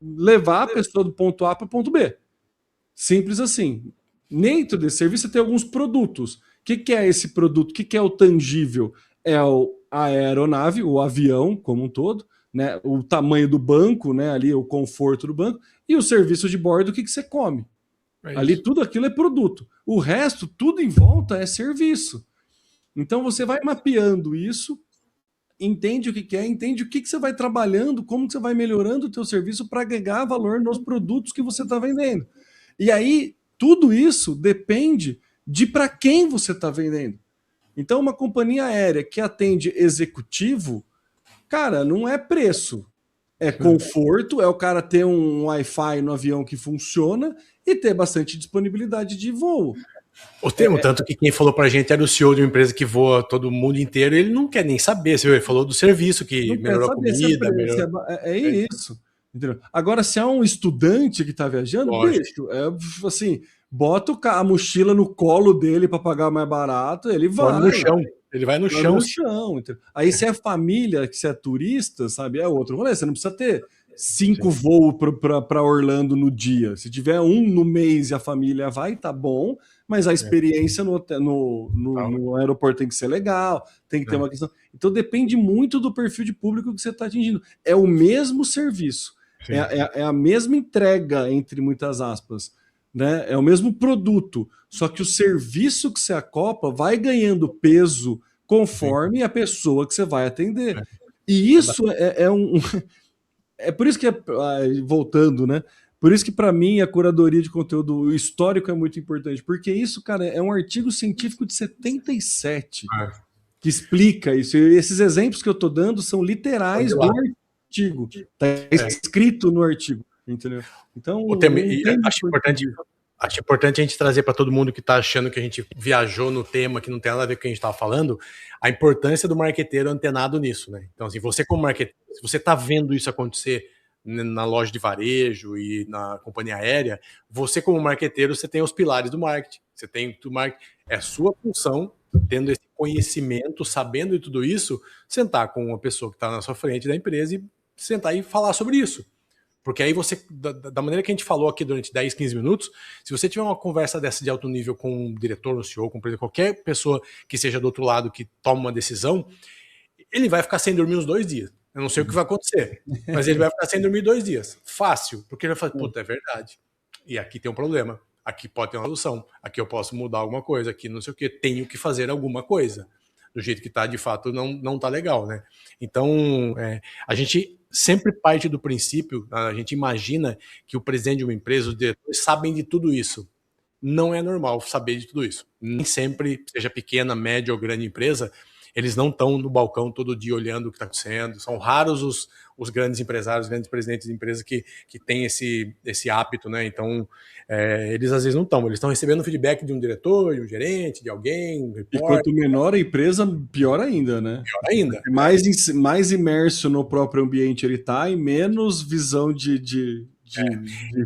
levar a pessoa do ponto A para o ponto B. Simples assim. Dentro desse serviço tem alguns produtos. O que é esse produto? O que é o tangível? É a aeronave, o avião como um todo, né? O tamanho do banco, né? Ali o conforto do banco, e o serviço de bordo, o que você come. Ali tudo aquilo é produto. O resto, tudo em volta é serviço. Então você vai mapeando isso entende o que quer, entende o que você vai trabalhando, como que você vai melhorando o teu serviço para agregar valor nos produtos que você está vendendo. E aí, tudo isso depende de para quem você está vendendo. Então, uma companhia aérea que atende executivo, cara, não é preço. É conforto, é o cara ter um Wi-Fi no avião que funciona e ter bastante disponibilidade de voo. O termo, tanto que quem falou pra gente era o CEO de uma empresa que voa todo mundo inteiro, ele não quer nem saber. Ele falou do serviço, que Não melhorou a comida. É isso. Entendeu? Agora, se é um estudante que está viajando, Lógico. bicho, assim, bota a mochila no colo dele para pagar mais barato, ele vai. No chão. Ele vai no chão. Aí, se é família, se é turista, sabe, é outro rolê. Você não precisa ter 5 voos para Orlando no dia. Se tiver um no mês e a família vai, tá bom, mas a experiência no aeroporto tem que ser legal, tem que ter uma questão. Então depende muito do perfil de público que você está atingindo. É o mesmo serviço, é a mesma entrega, entre muitas aspas, né? É o mesmo produto, só que o serviço que você acopla vai ganhando peso conforme a pessoa que você vai atender. E isso é por isso que, voltando, né? Por isso que, para mim, a curadoria de conteúdo histórico é muito importante, porque isso, cara, é um artigo científico de 77 que explica isso. E esses exemplos que eu estou dando são literais do artigo. Está escrito no artigo, entendeu? Então, acho importante a gente trazer para todo mundo que está achando que a gente viajou no tema, que não tem nada a ver com o que a gente estava falando, a importância do marqueteiro antenado nisso, né? Então, assim, você como marqueteiro, se você está vendo isso acontecer na loja de varejo e na companhia aérea, você como marqueteiro, você tem os pilares do marketing, você tem o marketing, é sua função, tendo esse conhecimento, sabendo de tudo isso, sentar com uma pessoa que está na sua frente da empresa e sentar e falar sobre isso. Porque aí você, da maneira que a gente falou aqui durante 10, 15 minutos, se você tiver uma conversa dessa de alto nível com um diretor, um CEO, com qualquer pessoa que seja do outro lado que toma uma decisão, ele vai ficar sem dormir uns 2 dias. Eu não sei o que vai acontecer, mas ele vai ficar sem dormir 2 dias. Fácil, porque ele vai falar, puta, é verdade. E aqui tem um problema, aqui pode ter uma solução, aqui eu posso mudar alguma coisa, aqui não sei o que, tenho que fazer alguma coisa. Do jeito que está, de fato, não está legal, né? Então, a gente sempre parte do princípio, a gente imagina que o presidente de uma empresa, os diretores sabem de tudo isso. Não é normal saber de tudo isso. Nem sempre, seja pequena, média ou grande empresa, eles não estão no balcão todo dia olhando o que está acontecendo. São raros os grandes empresários, grandes presidentes de empresas que têm esse hábito, né? Então, eles às vezes não estão. Eles estão recebendo feedback de um diretor, de um gerente, de alguém, um repórter. E quanto menor a empresa, pior ainda, né? Pior ainda. Mais imerso no próprio ambiente ele está e menos visão de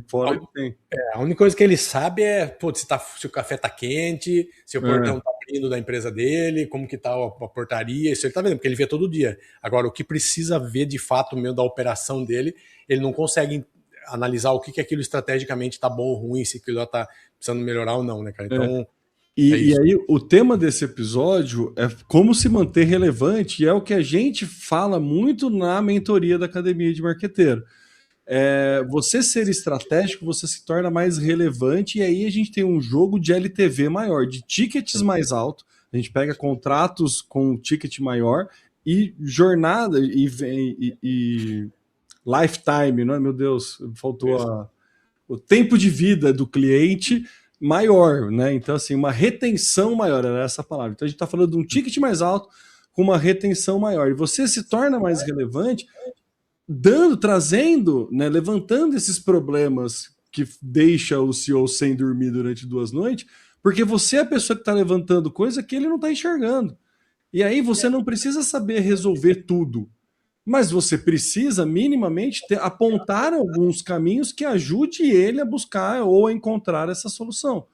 fora que tem. A única coisa que ele sabe é se o café tá quente, se o portão tá abrindo da empresa dele, como que tá a portaria, isso ele tá vendo, porque ele vê todo dia. Agora, o que precisa ver de fato mesmo da operação dele, ele não consegue analisar o que aquilo estrategicamente tá bom ou ruim, se aquilo tá precisando melhorar ou não, né, cara? Então... E aí, o tema desse episódio é como se manter relevante, e é o que a gente fala muito na mentoria da Academia de Marqueteiro. Você ser estratégico, você se torna mais relevante, e aí a gente tem um jogo de LTV maior, de tickets mais alto, a gente pega contratos com um ticket maior, e jornada, e lifetime, não é? Meu Deus, faltou o tempo de vida do cliente maior, né? Então, assim, uma retenção maior, era essa a palavra. Então, a gente está falando de um ticket mais alto com uma retenção maior, e você se torna mais relevante trazendo, né, levantando esses problemas que deixa o CEO sem dormir durante 2 noites, porque você é a pessoa que está levantando coisa que ele não está enxergando. E aí você não precisa saber resolver tudo, mas você precisa minimamente apontar alguns caminhos que ajude ele a buscar ou a encontrar essa solução.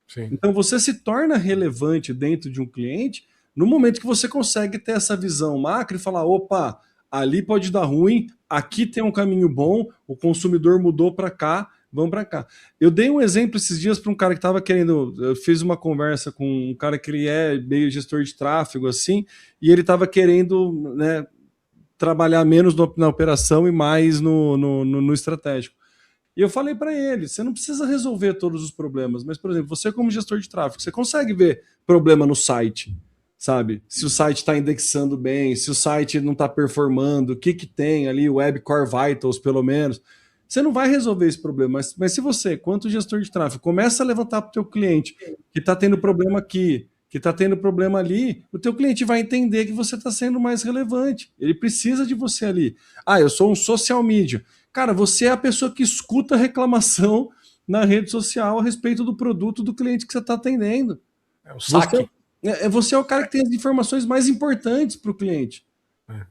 Sim. Então você se torna relevante dentro de um cliente no momento que você consegue ter essa visão macro e falar, opa, ali pode dar ruim, aqui tem um caminho bom, o consumidor mudou para cá, vamos para cá. Eu dei um exemplo esses dias para um cara que estava querendo, eu fiz uma conversa com um cara que ele é meio gestor de tráfego, assim, e ele estava querendo, né, trabalhar menos na operação e mais no estratégico. E eu falei para ele, você não precisa resolver todos os problemas, mas, por exemplo, você como gestor de tráfego, você consegue ver problema no site, sabe? Se o site está indexando bem, se o site não está performando, o que tem ali, Web Core Vitals, pelo menos. Você não vai resolver esse problema, mas se você, quanto gestor de tráfego, começa a levantar para o teu cliente que está tendo problema aqui, que está tendo problema ali, o teu cliente vai entender que você está sendo mais relevante. Ele precisa de você ali. Ah, eu sou um social media. Cara, você é a pessoa que escuta a reclamação na rede social a respeito do produto do cliente que você está atendendo. É o saque. Você é o cara que tem as informações mais importantes para o cliente.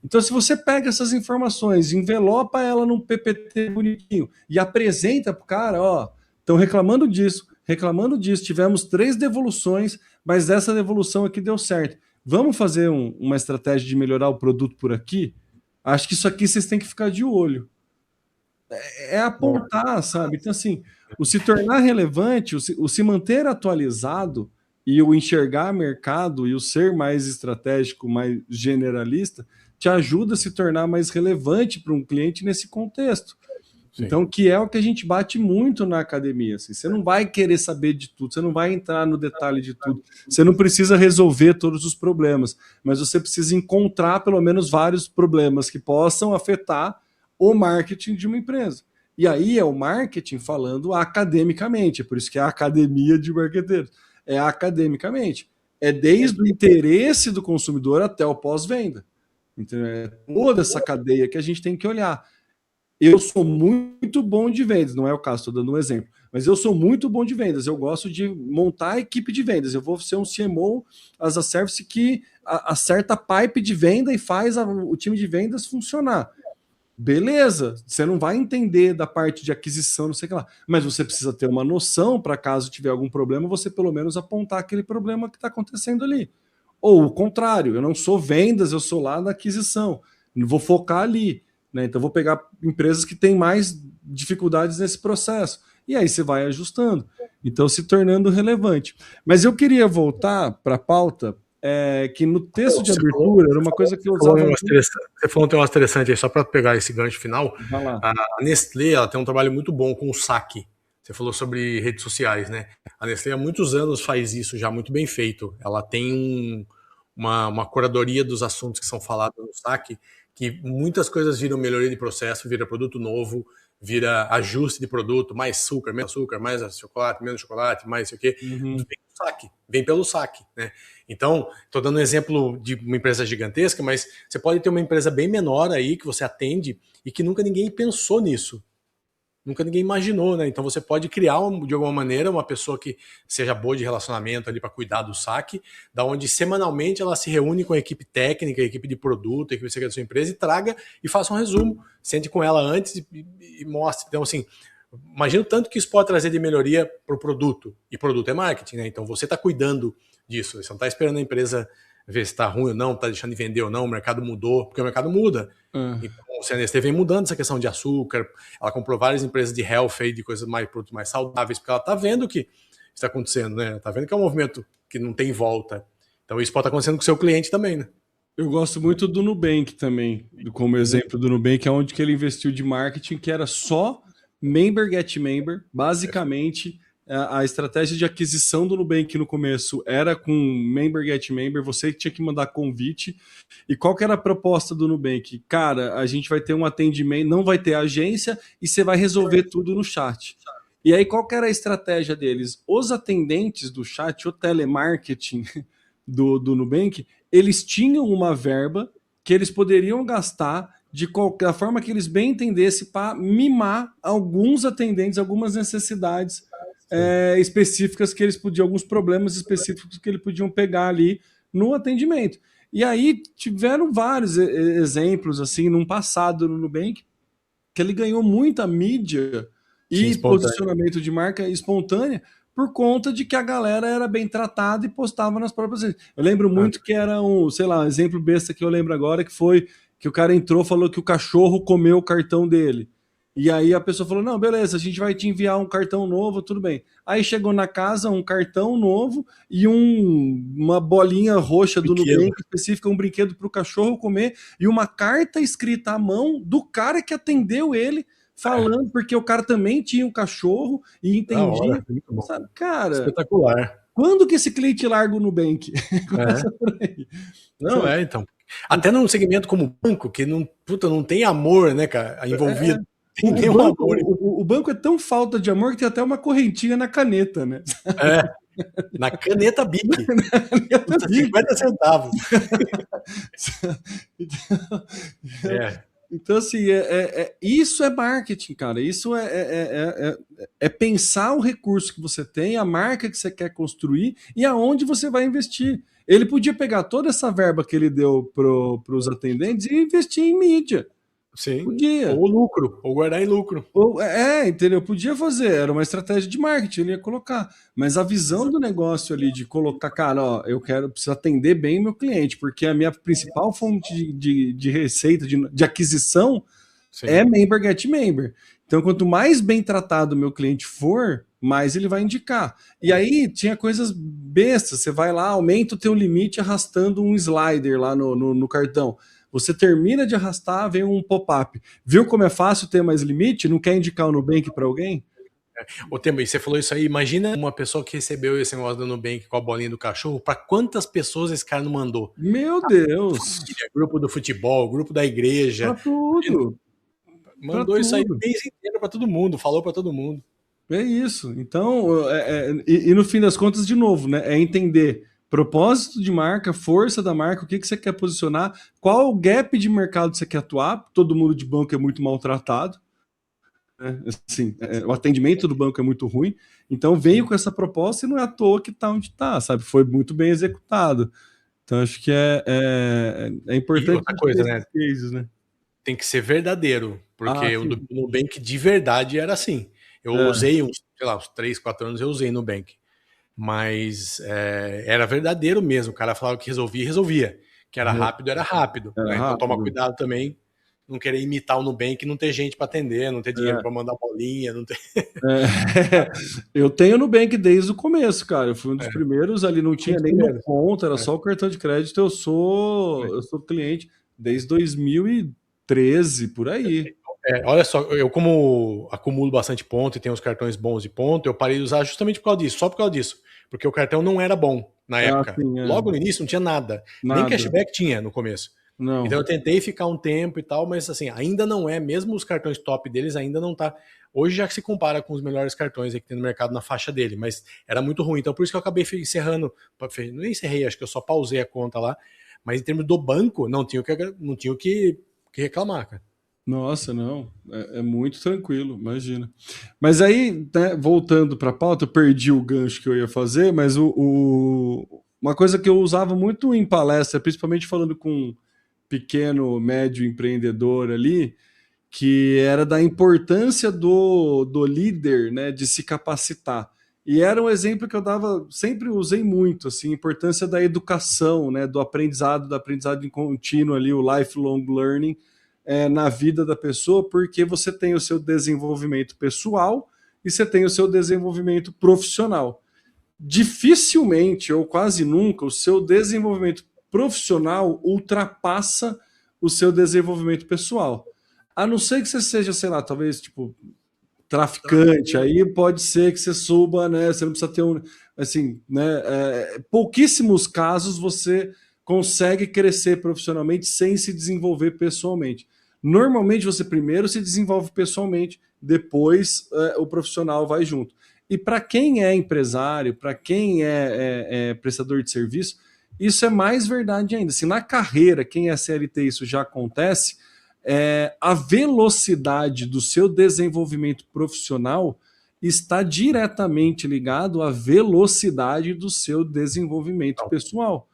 Então, se você pega essas informações, envelopa ela num PPT bonitinho e apresenta para o cara, ó, estão reclamando disso, tivemos 3 devoluções, mas essa devolução aqui deu certo. Vamos fazer uma estratégia de melhorar o produto por aqui? Acho que isso aqui vocês têm que ficar de olho. É apontar, sabe? Então, assim, o se tornar relevante, o se manter atualizado e o enxergar mercado e o ser mais estratégico, mais generalista, te ajuda a se tornar mais relevante para um cliente nesse contexto. Sim. Então, que é o que a gente bate muito na academia. Assim, você não vai querer saber de tudo, você não vai entrar no detalhe de tudo, você não precisa resolver todos os problemas, mas você precisa encontrar pelo menos vários problemas que possam afetar o marketing de uma empresa. E aí é o marketing falando academicamente, por isso que é a academia de marqueteiros. É academicamente. É desde o interesse do consumidor até o pós-venda. Então, é toda essa cadeia que a gente tem que olhar. Eu sou muito bom de vendas, não é o caso, estou dando um exemplo, mas eu sou muito bom de vendas, eu gosto de montar a equipe de vendas, eu vou ser um CMO as a service que acerta a pipe de venda e faz o time de vendas funcionar. Beleza, você não vai entender da parte de aquisição, não sei o que lá, mas você precisa ter uma noção para caso tiver algum problema, você pelo menos apontar aquele problema que está acontecendo ali. Ou o contrário, eu não sou vendas, eu sou lá na aquisição, vou focar ali, né? Então vou pegar empresas que têm mais dificuldades nesse processo, e aí você vai ajustando, então se tornando relevante. Mas eu queria voltar para a pauta, que no texto de abertura era uma coisa que eu usava. Você falou um negócio interessante aí, só para pegar esse gancho final. A Nestlé, ela tem um trabalho muito bom com o saque. Você falou sobre redes sociais, né? A Nestlé há muitos anos faz isso já muito bem feito. Ela tem uma curadoria dos assuntos que são falados no saque, que muitas coisas viram melhoria de processo, vira produto novo, vira ajuste de produto, mais açúcar, menos açúcar, mais chocolate, menos chocolate, mais isso aqui. Vem pelo saque, né? Então, estou dando um exemplo de uma empresa gigantesca, mas você pode ter uma empresa bem menor aí que você atende e que nunca ninguém pensou nisso. Nunca ninguém imaginou, né? Então você pode criar de alguma maneira uma pessoa que seja boa de relacionamento ali para cuidar do saque, da onde semanalmente ela se reúne com a equipe técnica, a equipe de produto, a equipe da sua empresa e traga e faça um resumo. Sente com ela antes e mostre. Então, assim, imagina o tanto que isso pode trazer de melhoria para o produto. E produto é marketing, né? Então você está cuidando disso. Você não está esperando a empresa ver se está ruim ou não, está deixando de vender ou não, o mercado mudou, porque o mercado muda. Então, a Nestlé vem mudando essa questão de açúcar, ela comprou várias empresas de health aí, de coisas mais, produtos mais saudáveis, porque ela está vendo o que está acontecendo, né? Está vendo que é um movimento que não tem volta. Então isso pode estar acontecendo com o seu cliente também, né? Eu gosto muito do Nubank também, como exemplo do Nubank, é onde que ele investiu de marketing, que era só member get member, basicamente a estratégia de aquisição do Nubank no começo era com member get member, você tinha que mandar convite. E qual que era a proposta do Nubank? Cara, a gente vai ter um atendimento, não vai ter agência e você vai resolver tudo no chat. E aí qual que era a estratégia deles? Os atendentes do chat, o telemarketing do Nubank, eles tinham uma verba que eles poderiam gastar de qualquer forma que eles bem entendessem para mimar alguns atendentes, algumas necessidades específicas que eles podiam, alguns problemas específicos que eles podiam pegar ali no atendimento. E aí tiveram vários exemplos assim num passado no Nubank que ele ganhou muita mídia e posicionamento de marca espontânea por conta de que a galera era bem tratada e postava nas próprias redes. Eu lembro muito que era um exemplo besta que eu lembro agora, que foi que o cara entrou e falou que o cachorro comeu o cartão dele. E aí a pessoa falou, não, beleza, a gente vai te enviar um cartão novo, tudo bem. Aí chegou na casa um cartão novo e uma bolinha roxa do Nubank específica, um brinquedo para o cachorro comer e uma carta escrita à mão do cara que atendeu ele, falando, porque o cara também tinha um cachorro e entendia. Muito bom. Sabe, cara, espetacular. Quando que esse cliente larga o Nubank? Começa por aí. Não, então. Até num segmento como banco, que não, não tem amor, né, cara, envolvido. Tem nenhum amor. O banco é tão falta de amor que tem até uma correntinha na caneta, né? Na caneta Bic. 50 centavos. Então, assim, isso é marketing, cara. Isso é pensar o recurso que você tem, a marca que você quer construir e aonde você vai investir. Ele podia pegar toda essa verba que ele deu para os atendentes e investir em mídia. Sim. Podia. Ou lucro, ou guardar em lucro. Entendeu? Podia fazer, era uma estratégia de marketing, ele ia colocar. Mas a visão do negócio ali de colocar, cara, ó, preciso atender bem o meu cliente, porque a minha principal fonte de receita, de aquisição, é member get member. Então, quanto mais bem tratado o meu cliente for, mais ele vai indicar. E aí tinha coisas bestas, você vai lá, aumenta o teu limite arrastando um slider lá no cartão. Você termina de arrastar, vem um pop-up. Viu como é fácil ter mais limite? Não quer indicar o Nubank para alguém? Ô, Temer, você falou isso aí. Imagina uma pessoa que recebeu esse negócio do Nubank com a bolinha do cachorro. Para quantas pessoas esse cara não mandou? Meu Deus! Grupo do futebol, grupo da igreja. Para tudo. Mandou isso aí o mês inteiro para todo mundo. Falou para todo mundo. É isso. Então, e no fim das contas, de novo, né? É entender propósito de marca, força da marca, o que você quer posicionar, qual o gap de mercado você quer atuar. Todo mundo de banco é muito maltratado. Né? Assim, o atendimento do banco é muito ruim. Então, veio com essa proposta e não é à toa que está onde está, sabe? Foi muito bem executado. Então, acho que é importante. E outra coisa, né? Cases, né? Tem que ser verdadeiro, porque o Nubank de verdade era assim. Eu usei uns 3, 4 anos, eu usei Nubank. Mas era verdadeiro mesmo. O cara falava que resolvia. Que era rápido, era rápido. Né? Então toma cuidado também, não querer imitar o Nubank e não ter gente para atender, não ter dinheiro para mandar bolinha, não ter... Eu tenho Nubank desde o começo, cara. Eu fui um dos primeiros ali, não tinha nem conta, era só o cartão de crédito. Eu sou cliente desde 2013, por aí. Olha só, eu como acumulo bastante ponto e tenho os cartões bons de ponto, eu parei de usar justamente por causa disso, só por causa disso. Porque o cartão não era bom na época. Logo no início não tinha nada. Nem cashback tinha no começo. Não. Então eu tentei ficar um tempo e tal, mas assim, ainda não é, mesmo os cartões top deles ainda não tá. Hoje já se compara com os melhores cartões que tem no mercado na faixa dele, mas era muito ruim. Então por isso que eu acabei encerrando, não encerrei, acho que eu só pausei a conta lá, mas em termos do banco, não tinha o que reclamar, cara. Nossa, não, é muito tranquilo, imagina. Mas aí, né, voltando para a pauta, eu perdi o gancho que eu ia fazer, mas uma coisa que eu usava muito em palestra, principalmente falando com pequeno, médio empreendedor ali, que era da importância do líder, né, de se capacitar. E era um exemplo que eu dava, sempre usei muito, assim, a importância da educação, né, do aprendizado contínuo ali, o lifelong learning, na vida da pessoa, porque você tem o seu desenvolvimento pessoal e você tem o seu desenvolvimento profissional. Dificilmente, ou quase nunca, o seu desenvolvimento profissional ultrapassa o seu desenvolvimento pessoal. A não ser que você seja, sei lá, talvez, tipo, traficante, aí pode ser que você suba, né? Você não precisa ter assim, né? Pouquíssimos casos você consegue crescer profissionalmente sem se desenvolver pessoalmente. Normalmente você primeiro se desenvolve pessoalmente, depois o profissional vai junto. E para quem é empresário, para quem é prestador de serviço, isso é mais verdade ainda. Se na carreira, quem é CLT, isso já acontece, a velocidade do seu desenvolvimento profissional está diretamente ligado à velocidade do seu desenvolvimento pessoal.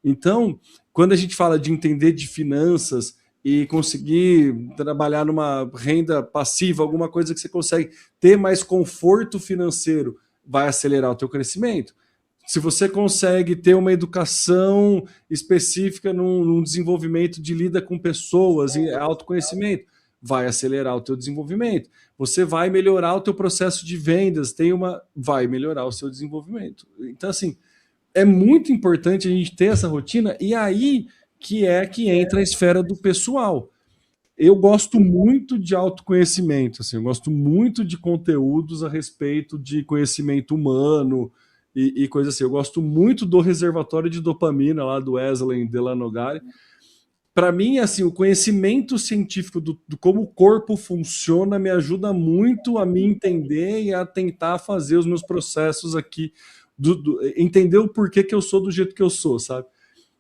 Então, quando a gente fala de entender de finanças e conseguir trabalhar numa renda passiva, alguma coisa que você consegue ter mais conforto financeiro, vai acelerar o teu crescimento. Se você consegue ter uma educação específica num desenvolvimento de lida com pessoas e autoconhecimento, vai acelerar o teu desenvolvimento. Você vai melhorar o teu processo de vendas, vai melhorar o seu desenvolvimento. Então, assim, é muito importante a gente ter essa rotina, e aí que entra a esfera do pessoal. Eu gosto muito de autoconhecimento, assim, eu gosto muito de conteúdos a respeito de conhecimento humano e coisa assim. Eu gosto muito do reservatório de dopamina lá do Wesley Delanogari. Para mim, assim, o conhecimento científico do como o corpo funciona me ajuda muito a me entender e a tentar fazer os meus processos aqui, entender o porquê que eu sou do jeito que eu sou, sabe?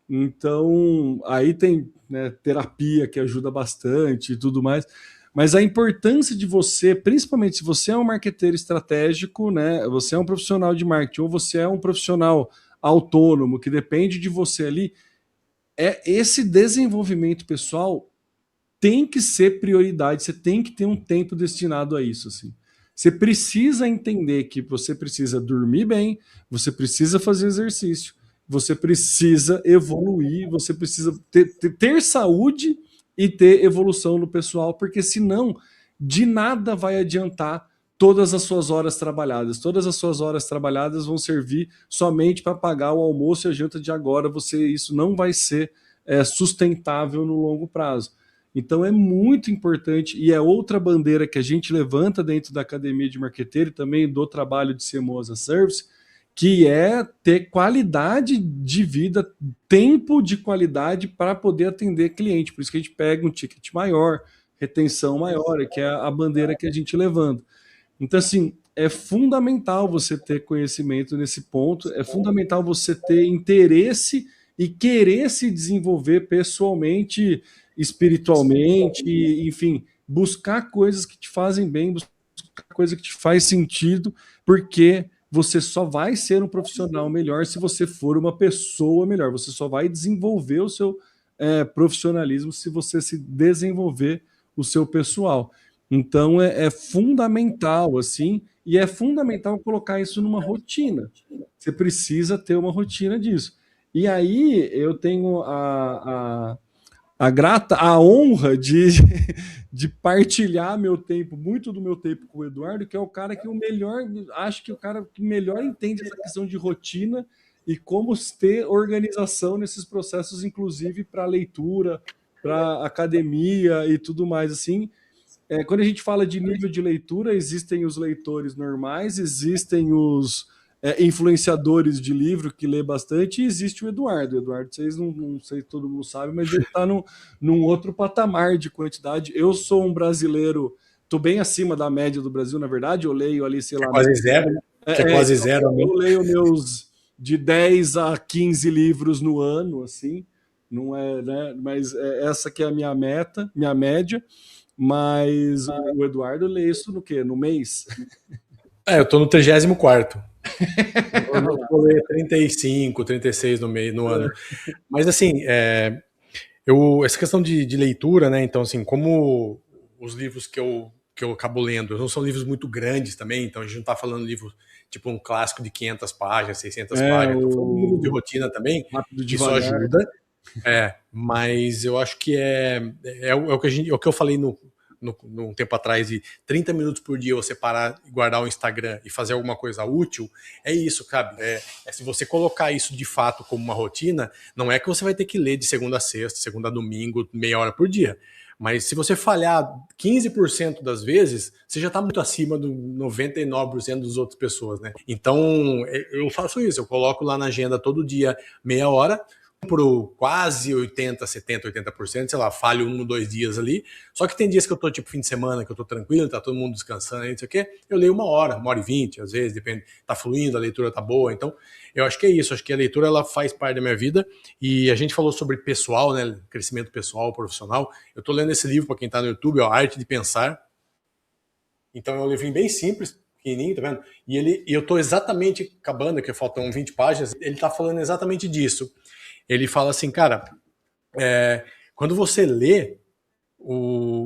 Então, aí tem, né, terapia que ajuda bastante e tudo mais. Mas a importância de você, principalmente se você é um marqueteiro estratégico, né, você é um profissional de marketing ou você é um profissional autônomo que depende de você ali, esse desenvolvimento pessoal tem que ser prioridade, você tem que ter um tempo destinado a isso, assim. Você precisa entender que você precisa dormir bem, você precisa fazer exercício, você precisa evoluir, você precisa ter saúde e ter evolução no pessoal, porque senão de nada vai adiantar todas as suas horas trabalhadas. Todas as suas horas trabalhadas vão servir somente para pagar o almoço e a janta de agora. Isso não vai ser sustentável no longo prazo. Então é muito importante, e é outra bandeira que a gente levanta dentro da Academia de Marqueteiro e também do trabalho de CMO as a Service, que é ter qualidade de vida, tempo de qualidade para poder atender cliente. Por isso que a gente pega um ticket maior, retenção maior, que é a bandeira que a gente levanta. Então, assim, é fundamental você ter conhecimento nesse ponto, é fundamental você ter interesse e querer se desenvolver pessoalmente, espiritualmente, enfim, buscar coisas que te fazem bem, buscar coisa que te faz sentido, porque você só vai ser um profissional melhor se você for uma pessoa melhor. Você só vai desenvolver o seu profissionalismo se você se desenvolver o seu pessoal. Então é fundamental, assim, e é fundamental colocar isso numa rotina. Você precisa ter uma rotina disso. E aí eu tenho a honra de partilhar meu tempo, muito do meu tempo com o Eduardo, que é o cara que acho que o cara que melhor entende essa questão de rotina e como ter organização nesses processos, inclusive para leitura, para academia e tudo mais assim. Quando a gente fala de nível de leitura, existem os leitores normais, existem os influenciadores de livro que lê bastante, e existe o Eduardo. O Eduardo, vocês não sei se todo mundo sabe, mas ele está num outro patamar de quantidade. Eu sou um brasileiro, estou bem acima da média do Brasil, na verdade, eu leio ali, sei lá... Quase zero, quase zero. Eu leio meus de 10 a 15 livros no ano, assim, não é, né? Mas essa que é a minha meta, minha média. Mas o Eduardo lê isso no quê? No mês? Eu tô no 34º. Eu vou ler 35, 36 no ano. Mas assim, essa questão de leitura, né? Então, assim, como os livros que eu acabo lendo não são livros muito grandes também, então a gente não tá falando de livro tipo um clássico de 500 páginas, 600 páginas, tô falando de livro de rotina também, isso ajuda. Mas eu acho que é o que eu falei num tempo atrás, de 30 minutos por dia você parar e guardar o Instagram e fazer alguma coisa útil, é isso, sabe? Se você colocar isso de fato como uma rotina, não é que você vai ter que ler de segunda a sexta, segunda a domingo, meia hora por dia. Mas se você falhar 15% das vezes, você já está muito acima do 99% das outras pessoas, né? Então, eu faço isso, eu coloco lá na agenda todo dia meia hora, por quase 80%, 70%, 80%, sei lá, falho 1 ou 2 dias ali. Só que tem dias que eu tô tipo fim de semana, que eu tô tranquilo, tá todo mundo descansando aí, não sei o quê. Eu leio 1 hora e 20, às vezes, depende, tá fluindo, a leitura tá boa. Então, eu acho que é isso, acho que a leitura ela faz parte da minha vida. E a gente falou sobre pessoal, né, crescimento pessoal, profissional. Eu tô lendo esse livro para quem tá no YouTube, ó, Arte de Pensar. Então é um livrinho bem simples, pequenininho, tá vendo? E eu tô exatamente acabando, que faltam 20 páginas, ele tá falando exatamente disso. Ele fala assim, cara, quando você lê,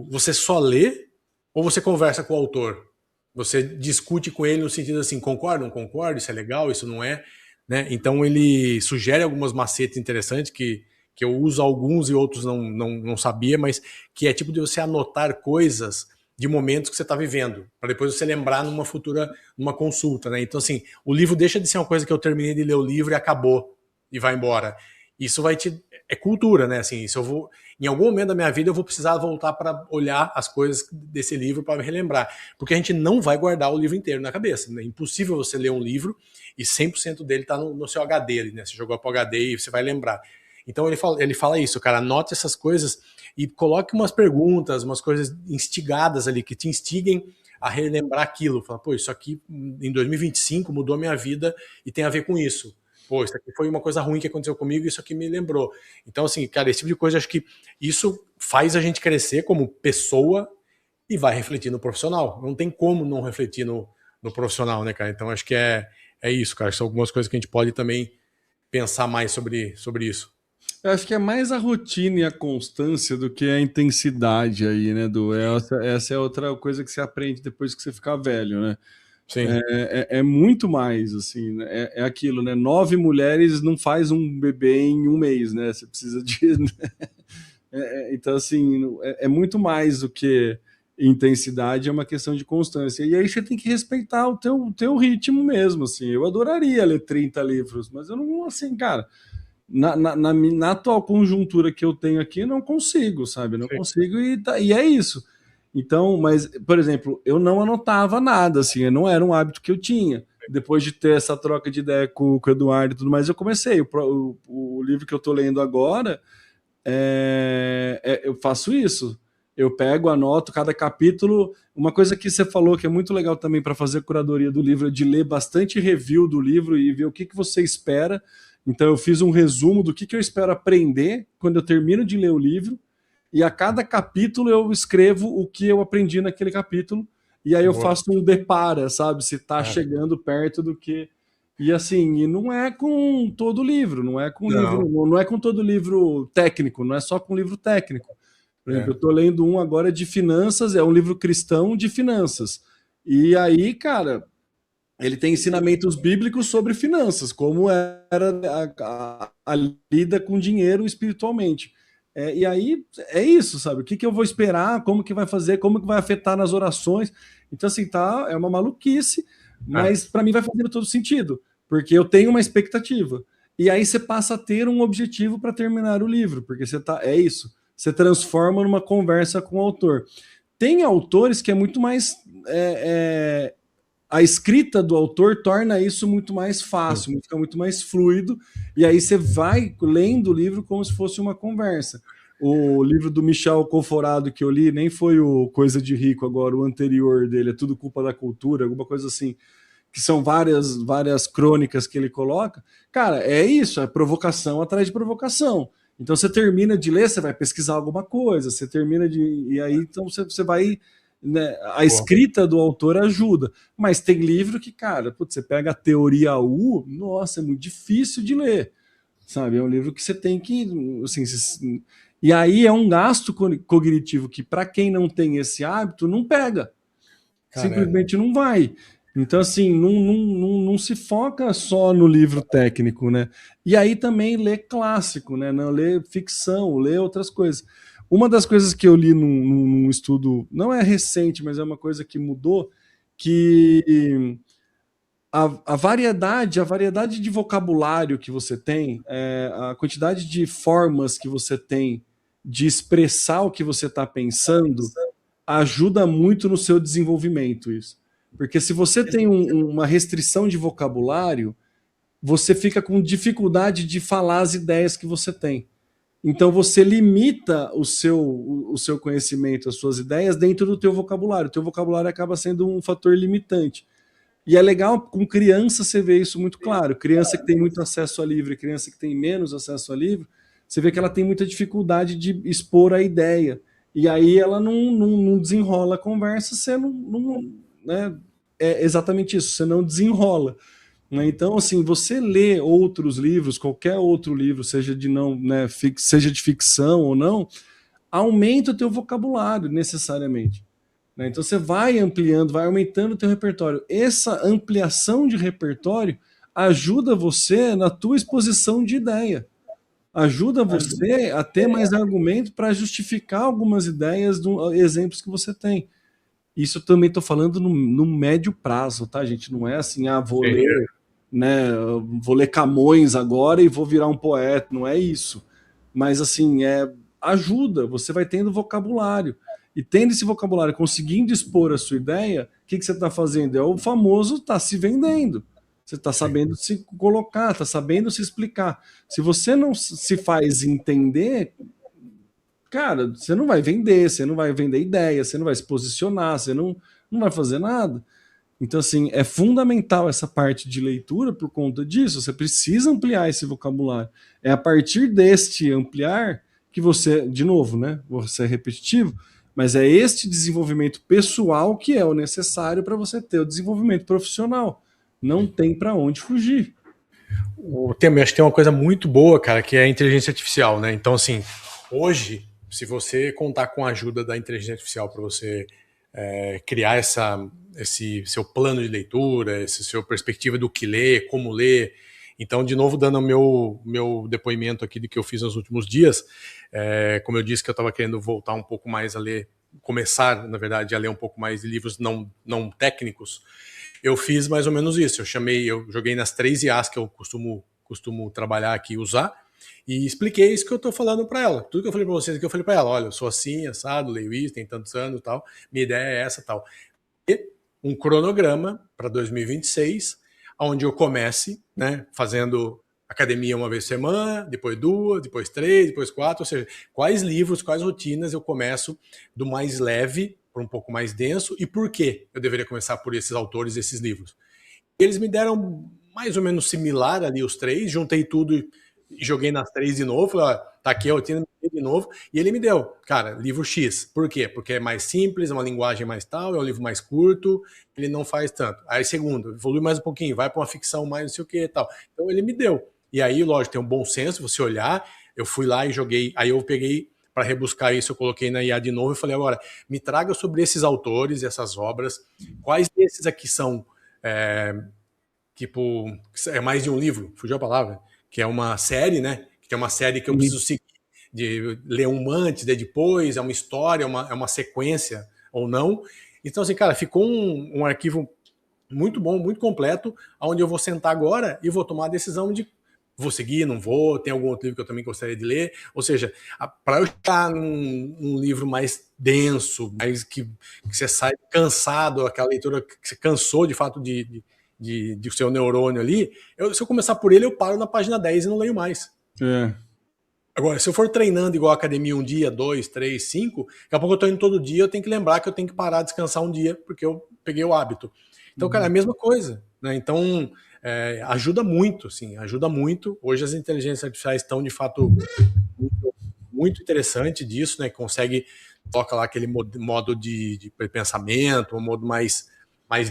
você só lê ou você conversa com o autor? Você discute com ele no sentido assim, concorda, não concorda, isso é legal, isso não é, né? Então ele sugere algumas macetes interessantes que eu uso alguns e outros não sabia, mas que é tipo de você anotar coisas de momentos que você está vivendo, para depois você lembrar numa consulta, né? Então assim, o livro deixa de ser uma coisa que eu terminei de ler o livro e acabou, e vai embora. Isso vai te... é cultura, né? Assim, se eu vou, em algum momento da minha vida, eu vou precisar voltar para olhar as coisas desse livro para me relembrar. Porque a gente não vai guardar o livro inteiro na cabeça. Né? É impossível você ler um livro e 100% dele tá no seu HD ali, né? Você jogou para o HD e você vai lembrar. Então ele fala isso, cara, anote essas coisas e coloque umas perguntas, umas coisas instigadas ali, que te instiguem a relembrar aquilo. Fala, pô, isso aqui em 2025 mudou a minha vida e tem a ver com isso. Pô, isso aqui foi uma coisa ruim que aconteceu comigo e isso aqui me lembrou. Então, assim, cara, esse tipo de coisa, acho que isso faz a gente crescer como pessoa e vai refletir no profissional. Não tem como não refletir no profissional, né, cara? Então, acho que é isso, cara. São algumas coisas que a gente pode também pensar mais sobre isso. Eu acho que é mais a rotina e a constância do que a intensidade aí, né, Du? Essa é outra coisa que você aprende depois que você ficar velho, né? Sim. É muito mais, assim, né? É aquilo, né? 9 mulheres não faz um bebê em um mês, né? Você precisa de... então, assim, é muito mais do que intensidade, é uma questão de constância. E aí você tem que respeitar o teu ritmo mesmo, assim. Eu adoraria ler 30 livros, mas eu não, assim, cara... Na atual conjuntura que eu tenho aqui, não consigo, sabe? Não consigo e é isso. Então, mas, por exemplo, eu não anotava nada, assim, não era um hábito que eu tinha. Depois de ter essa troca de ideia com o Eduardo e tudo mais, eu comecei. O livro que eu tô lendo agora, eu faço isso. Eu pego, anoto cada capítulo. Uma coisa que você falou que é muito legal também para fazer a curadoria do livro é de ler bastante review do livro e ver o que você espera. Então eu fiz um resumo do que eu espero aprender quando eu termino de ler o livro, e a cada capítulo eu escrevo o que eu aprendi naquele capítulo, e aí eu faço um depara, sabe? Se tá chegando perto do que... E assim, e não é com todo livro, não é com todo livro técnico, não é só com livro técnico. Por exemplo, eu tô lendo um agora de finanças, é um livro cristão de finanças. E aí, cara... Ele tem ensinamentos bíblicos sobre finanças, como era a lida com dinheiro espiritualmente. E aí é isso, sabe? O que eu vou esperar, como que vai fazer, como que vai afetar nas orações. Então, assim, é uma maluquice, mas para mim vai fazer todo sentido, porque eu tenho uma expectativa. E aí você passa a ter um objetivo para terminar o livro, porque é isso. Você transforma numa conversa com o autor. Tem autores que é muito mais... a escrita do autor torna isso muito mais fácil, fica muito mais fluido, e aí você vai lendo o livro como se fosse uma conversa. O livro do Michel Conforado que eu li nem foi o Coisa de Rico agora, o anterior dele, é Tudo Culpa da Cultura, alguma coisa assim, que são várias crônicas que ele coloca. Cara, é isso, é provocação atrás de provocação. Então você termina de ler, você vai pesquisar alguma coisa, você termina e aí então você vai... Né, a escrita do autor ajuda, mas tem livro que, cara, putz, você pega a teoria U, nossa, é muito difícil de ler, sabe? É um livro que você tem que, assim, e aí é um gasto cognitivo que, para quem não tem esse hábito, não pega, simplesmente não vai. Então, assim, não se foca só no livro técnico, né? E aí também lê clássico, né? Não lê ficção, lê outras coisas. Uma das coisas que eu li num estudo, não é recente, mas é uma coisa que mudou, que a variedade de vocabulário que você tem, a quantidade de formas que você tem de expressar o que você está pensando, ajuda muito no seu desenvolvimento isso. Porque se você tem uma restrição de vocabulário, você fica com dificuldade de falar as ideias que você tem. Então você limita o seu conhecimento, as suas ideias dentro do teu vocabulário. O teu vocabulário acaba sendo um fator limitante. E é legal, com criança você vê isso muito claro. Criança que tem muito acesso a livro, criança que tem menos acesso a livro, você vê que ela tem muita dificuldade de expor a ideia. E aí ela não desenrola a conversa, você não né? É exatamente isso, você não desenrola. Então, assim, você lê outros livros, qualquer outro livro, seja de não, né, seja de ficção ou não, aumenta o teu vocabulário necessariamente. Né? Então você vai ampliando, vai aumentando o teu repertório. Essa ampliação de repertório ajuda você na tua exposição de ideia. Ajuda você a ter mais argumento para justificar algumas ideias, exemplos que você tem. Isso eu também estou falando no médio prazo, tá, gente? Não é assim, vou ler... Né, vou ler Camões agora e vou virar um poeta, não é isso. mas assim, ajuda, você vai tendo vocabulário. E tendo esse vocabulário, conseguindo expor a sua ideia, o que você está fazendo? É o famoso tá se vendendo. Você está sabendo se colocar, está sabendo se explicar. Se você não se faz entender, cara, você não vai vender, você não vai vender ideia, você não vai se posicionar, você não vai fazer nada. Então, assim, é fundamental essa parte de leitura por conta disso. Você precisa ampliar esse vocabulário. É a partir deste ampliar que você, de novo, né? Você é repetitivo, mas é este desenvolvimento pessoal que é o necessário para você ter o desenvolvimento profissional. Não tem para onde fugir. O tema, acho que tem uma coisa muito boa, cara, que é a inteligência artificial, né? Então, assim, hoje, se você contar com a ajuda da inteligência artificial para você criar esse seu plano de leitura, esse seu perspectiva do que ler, como ler. Então, de novo, dando o meu depoimento aqui do que eu fiz nos últimos dias, como eu disse que eu estava querendo voltar um pouco mais a ler, começar, na verdade, a ler um pouco mais de livros não técnicos, eu fiz mais ou menos isso. Eu joguei nas 3 IAs que eu costumo trabalhar aqui e usar, e expliquei isso que eu tô falando para ela. Tudo que eu falei para vocês aqui, eu falei para ela: olha, eu sou assim, assado, leio isso, tem tantos anos e tal, minha ideia é essa tal. E um cronograma para 2026, onde eu comece, né, fazendo academia uma vez por semana, depois 2, depois 3, depois 4, ou seja, quais livros, quais rotinas eu começo do mais leve para um pouco mais denso, e por que eu deveria começar por esses autores, esses livros. Eles me deram mais ou menos similar ali os 3, juntei tudo e joguei nas 3 de novo, falei, ó, tá aqui a rotina de novo, e ele me deu, cara, livro X. Por quê? Porque é mais simples, é uma linguagem mais tal, é um livro mais curto, ele não faz tanto. Aí segundo, evolui mais um pouquinho, vai para uma ficção mais não sei o que e tal. Então ele me deu. E aí, lógico, tem um bom senso, você olhar, eu fui lá e joguei, aí eu peguei para rebuscar isso, eu coloquei na IA de novo e falei, agora, me traga sobre esses autores, essas obras, quais desses aqui são, tipo, é mais de um livro, fugiu a palavra, que é uma série, né? Que é uma série que eu preciso seguir, de ler uma antes, de depois, é uma história, é uma sequência ou não. Então, assim, cara, ficou um arquivo muito bom, muito completo, onde eu vou sentar agora e vou tomar a decisão de vou seguir, não vou, tem algum outro livro que eu também gostaria de ler. Ou seja, para eu estar num livro mais denso, mais que você sai cansado, aquela leitura que você cansou de fato de seu neurônio ali, se eu começar por ele, eu paro na página 10 e não leio mais. Agora, se eu for treinando igual a academia um dia, 2, 3, 5, daqui a pouco eu tô indo todo dia, eu tenho que lembrar que eu tenho que parar, descansar um dia, porque eu peguei o hábito. Então, cara, é a mesma coisa, né? Então, ajuda muito, sim, ajuda muito. Hoje as inteligências artificiais estão, de fato, muito, muito interessante disso, né? Consegue, toca lá aquele modo de pensamento, um modo mais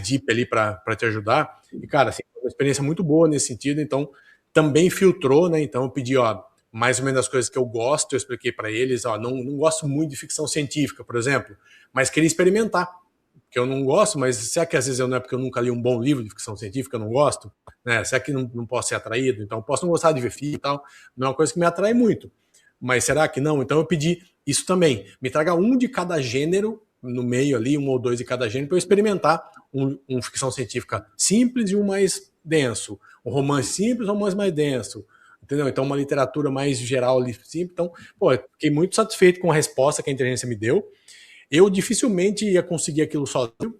deep ali para te ajudar. E, cara, assim, uma experiência muito boa nesse sentido, então também filtrou, né? Então eu pedi, ó, mais ou menos as coisas que eu gosto, eu expliquei para eles, ó, não gosto muito de ficção científica, por exemplo, mas queria experimentar, que eu não gosto, mas será que às vezes não é porque eu nunca li um bom livro de ficção científica, eu não gosto? Né? Será que não posso ser atraído? Então, posso não gostar de ver filme e tal, não é uma coisa que me atrai muito. Mas será que não? Então eu pedi isso também. Me traga um de cada gênero, no meio ali, 1 ou 2 de cada gênero, para eu experimentar um ficção científica simples e um mais denso. Um romance simples, um romance mais denso. Entendeu? Então, uma literatura mais geral ali, simples. Então, pô, eu fiquei muito satisfeito com a resposta que a inteligência me deu. Eu dificilmente ia conseguir aquilo sozinho.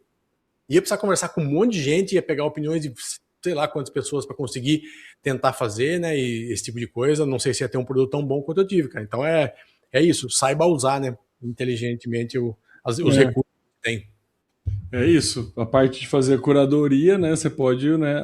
Ia precisar conversar com um monte de gente, ia pegar opiniões de sei lá quantas pessoas para conseguir tentar fazer, né? E esse tipo de coisa. Não sei se ia ter um produto tão bom quanto eu tive, cara. Então é isso. Saiba usar, né? Inteligentemente os recursos que tem. É isso. A parte de fazer a curadoria, né? Você pode, né?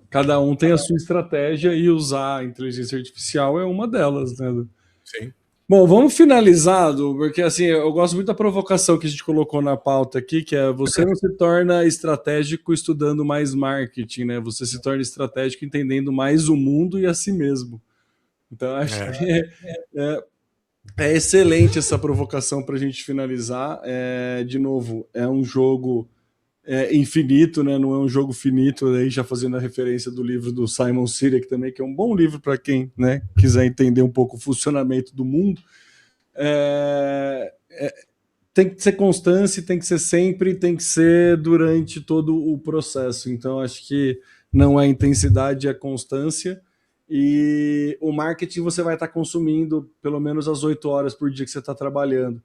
Cada um tem a sua estratégia e usar a inteligência artificial é uma delas, né? Sim. Bom, vamos finalizar, Du, porque assim, eu gosto muito da provocação que a gente colocou na pauta aqui, que é você não se torna estratégico estudando mais marketing, né? Você se torna estratégico entendendo mais o mundo e a si mesmo. Então, acho que é excelente essa provocação para a gente finalizar. De novo, é um jogo infinito, né? Não é um jogo finito, aí já fazendo a referência do livro do Simon Sinek também, que é um bom livro para quem, né, quiser entender um pouco o funcionamento do mundo. Tem que ser constância, tem que ser sempre, tem que ser durante todo o processo. Então, acho que não é intensidade, é constância. e o marketing você vai estar consumindo pelo menos as 8 horas por dia que você está trabalhando.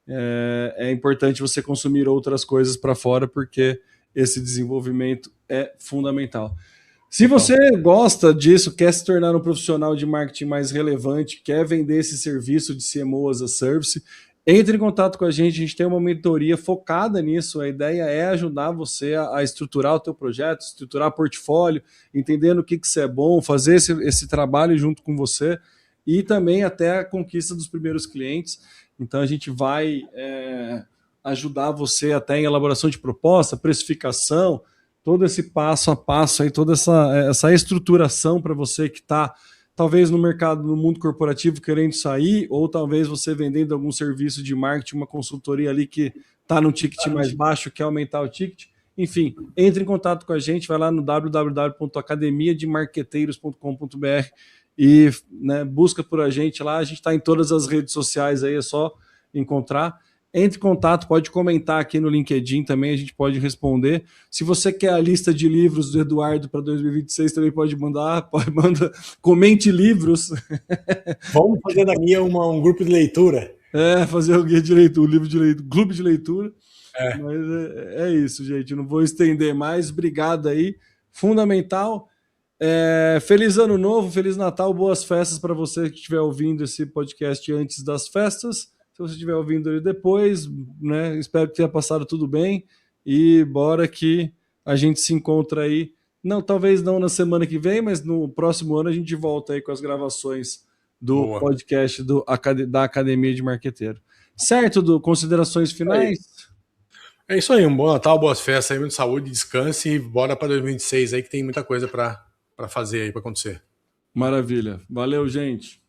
É importante você consumir outras coisas para fora, porque esse desenvolvimento é fundamental. Se você gosta disso, quer se tornar um profissional de marketing mais relevante, quer vender esse serviço de CMO as a Service, entre em contato com a gente tem uma mentoria focada nisso. A ideia é ajudar você a estruturar o teu projeto, estruturar portfólio, entendendo o que você é bom, fazer esse trabalho junto com você e também até a conquista dos primeiros clientes. Então a gente vai ajudar você até em elaboração de proposta, precificação, todo esse passo a passo, aí, toda essa estruturação para você que está talvez no mercado, no mundo corporativo querendo sair, ou talvez você vendendo algum serviço de marketing, uma consultoria ali que está num ticket mais baixo, quer aumentar o ticket. Enfim, entre em contato com a gente, vai lá no www.academiademarqueteiros.com.br e busca por a gente lá. A gente está em todas as redes sociais aí, é só encontrar. Entre em contato, pode comentar aqui no LinkedIn também, a gente pode responder. Se você quer a lista de livros do Eduardo para 2026, também pode mandar, comente livros. Vamos fazer da minha um grupo de leitura. Fazer o guia de leitura, livro de leitura, clube de leitura. Mas é isso, gente, não vou estender mais. Obrigado aí, fundamental. Feliz Ano Novo, Feliz Natal, boas festas para você que estiver ouvindo esse podcast antes das festas. Se você estiver ouvindo ele depois, espero que tenha passado tudo bem e bora que a gente se encontra aí. Não, talvez não na semana que vem, mas no próximo ano a gente volta aí com as gravações do podcast da Academia de Marqueteiro. Certo, Du? Considerações finais? É isso aí, um bom Natal, boas festas aí, muita saúde, descanse e bora para 2026 aí que tem muita coisa para fazer aí, para acontecer. Maravilha. Valeu, gente.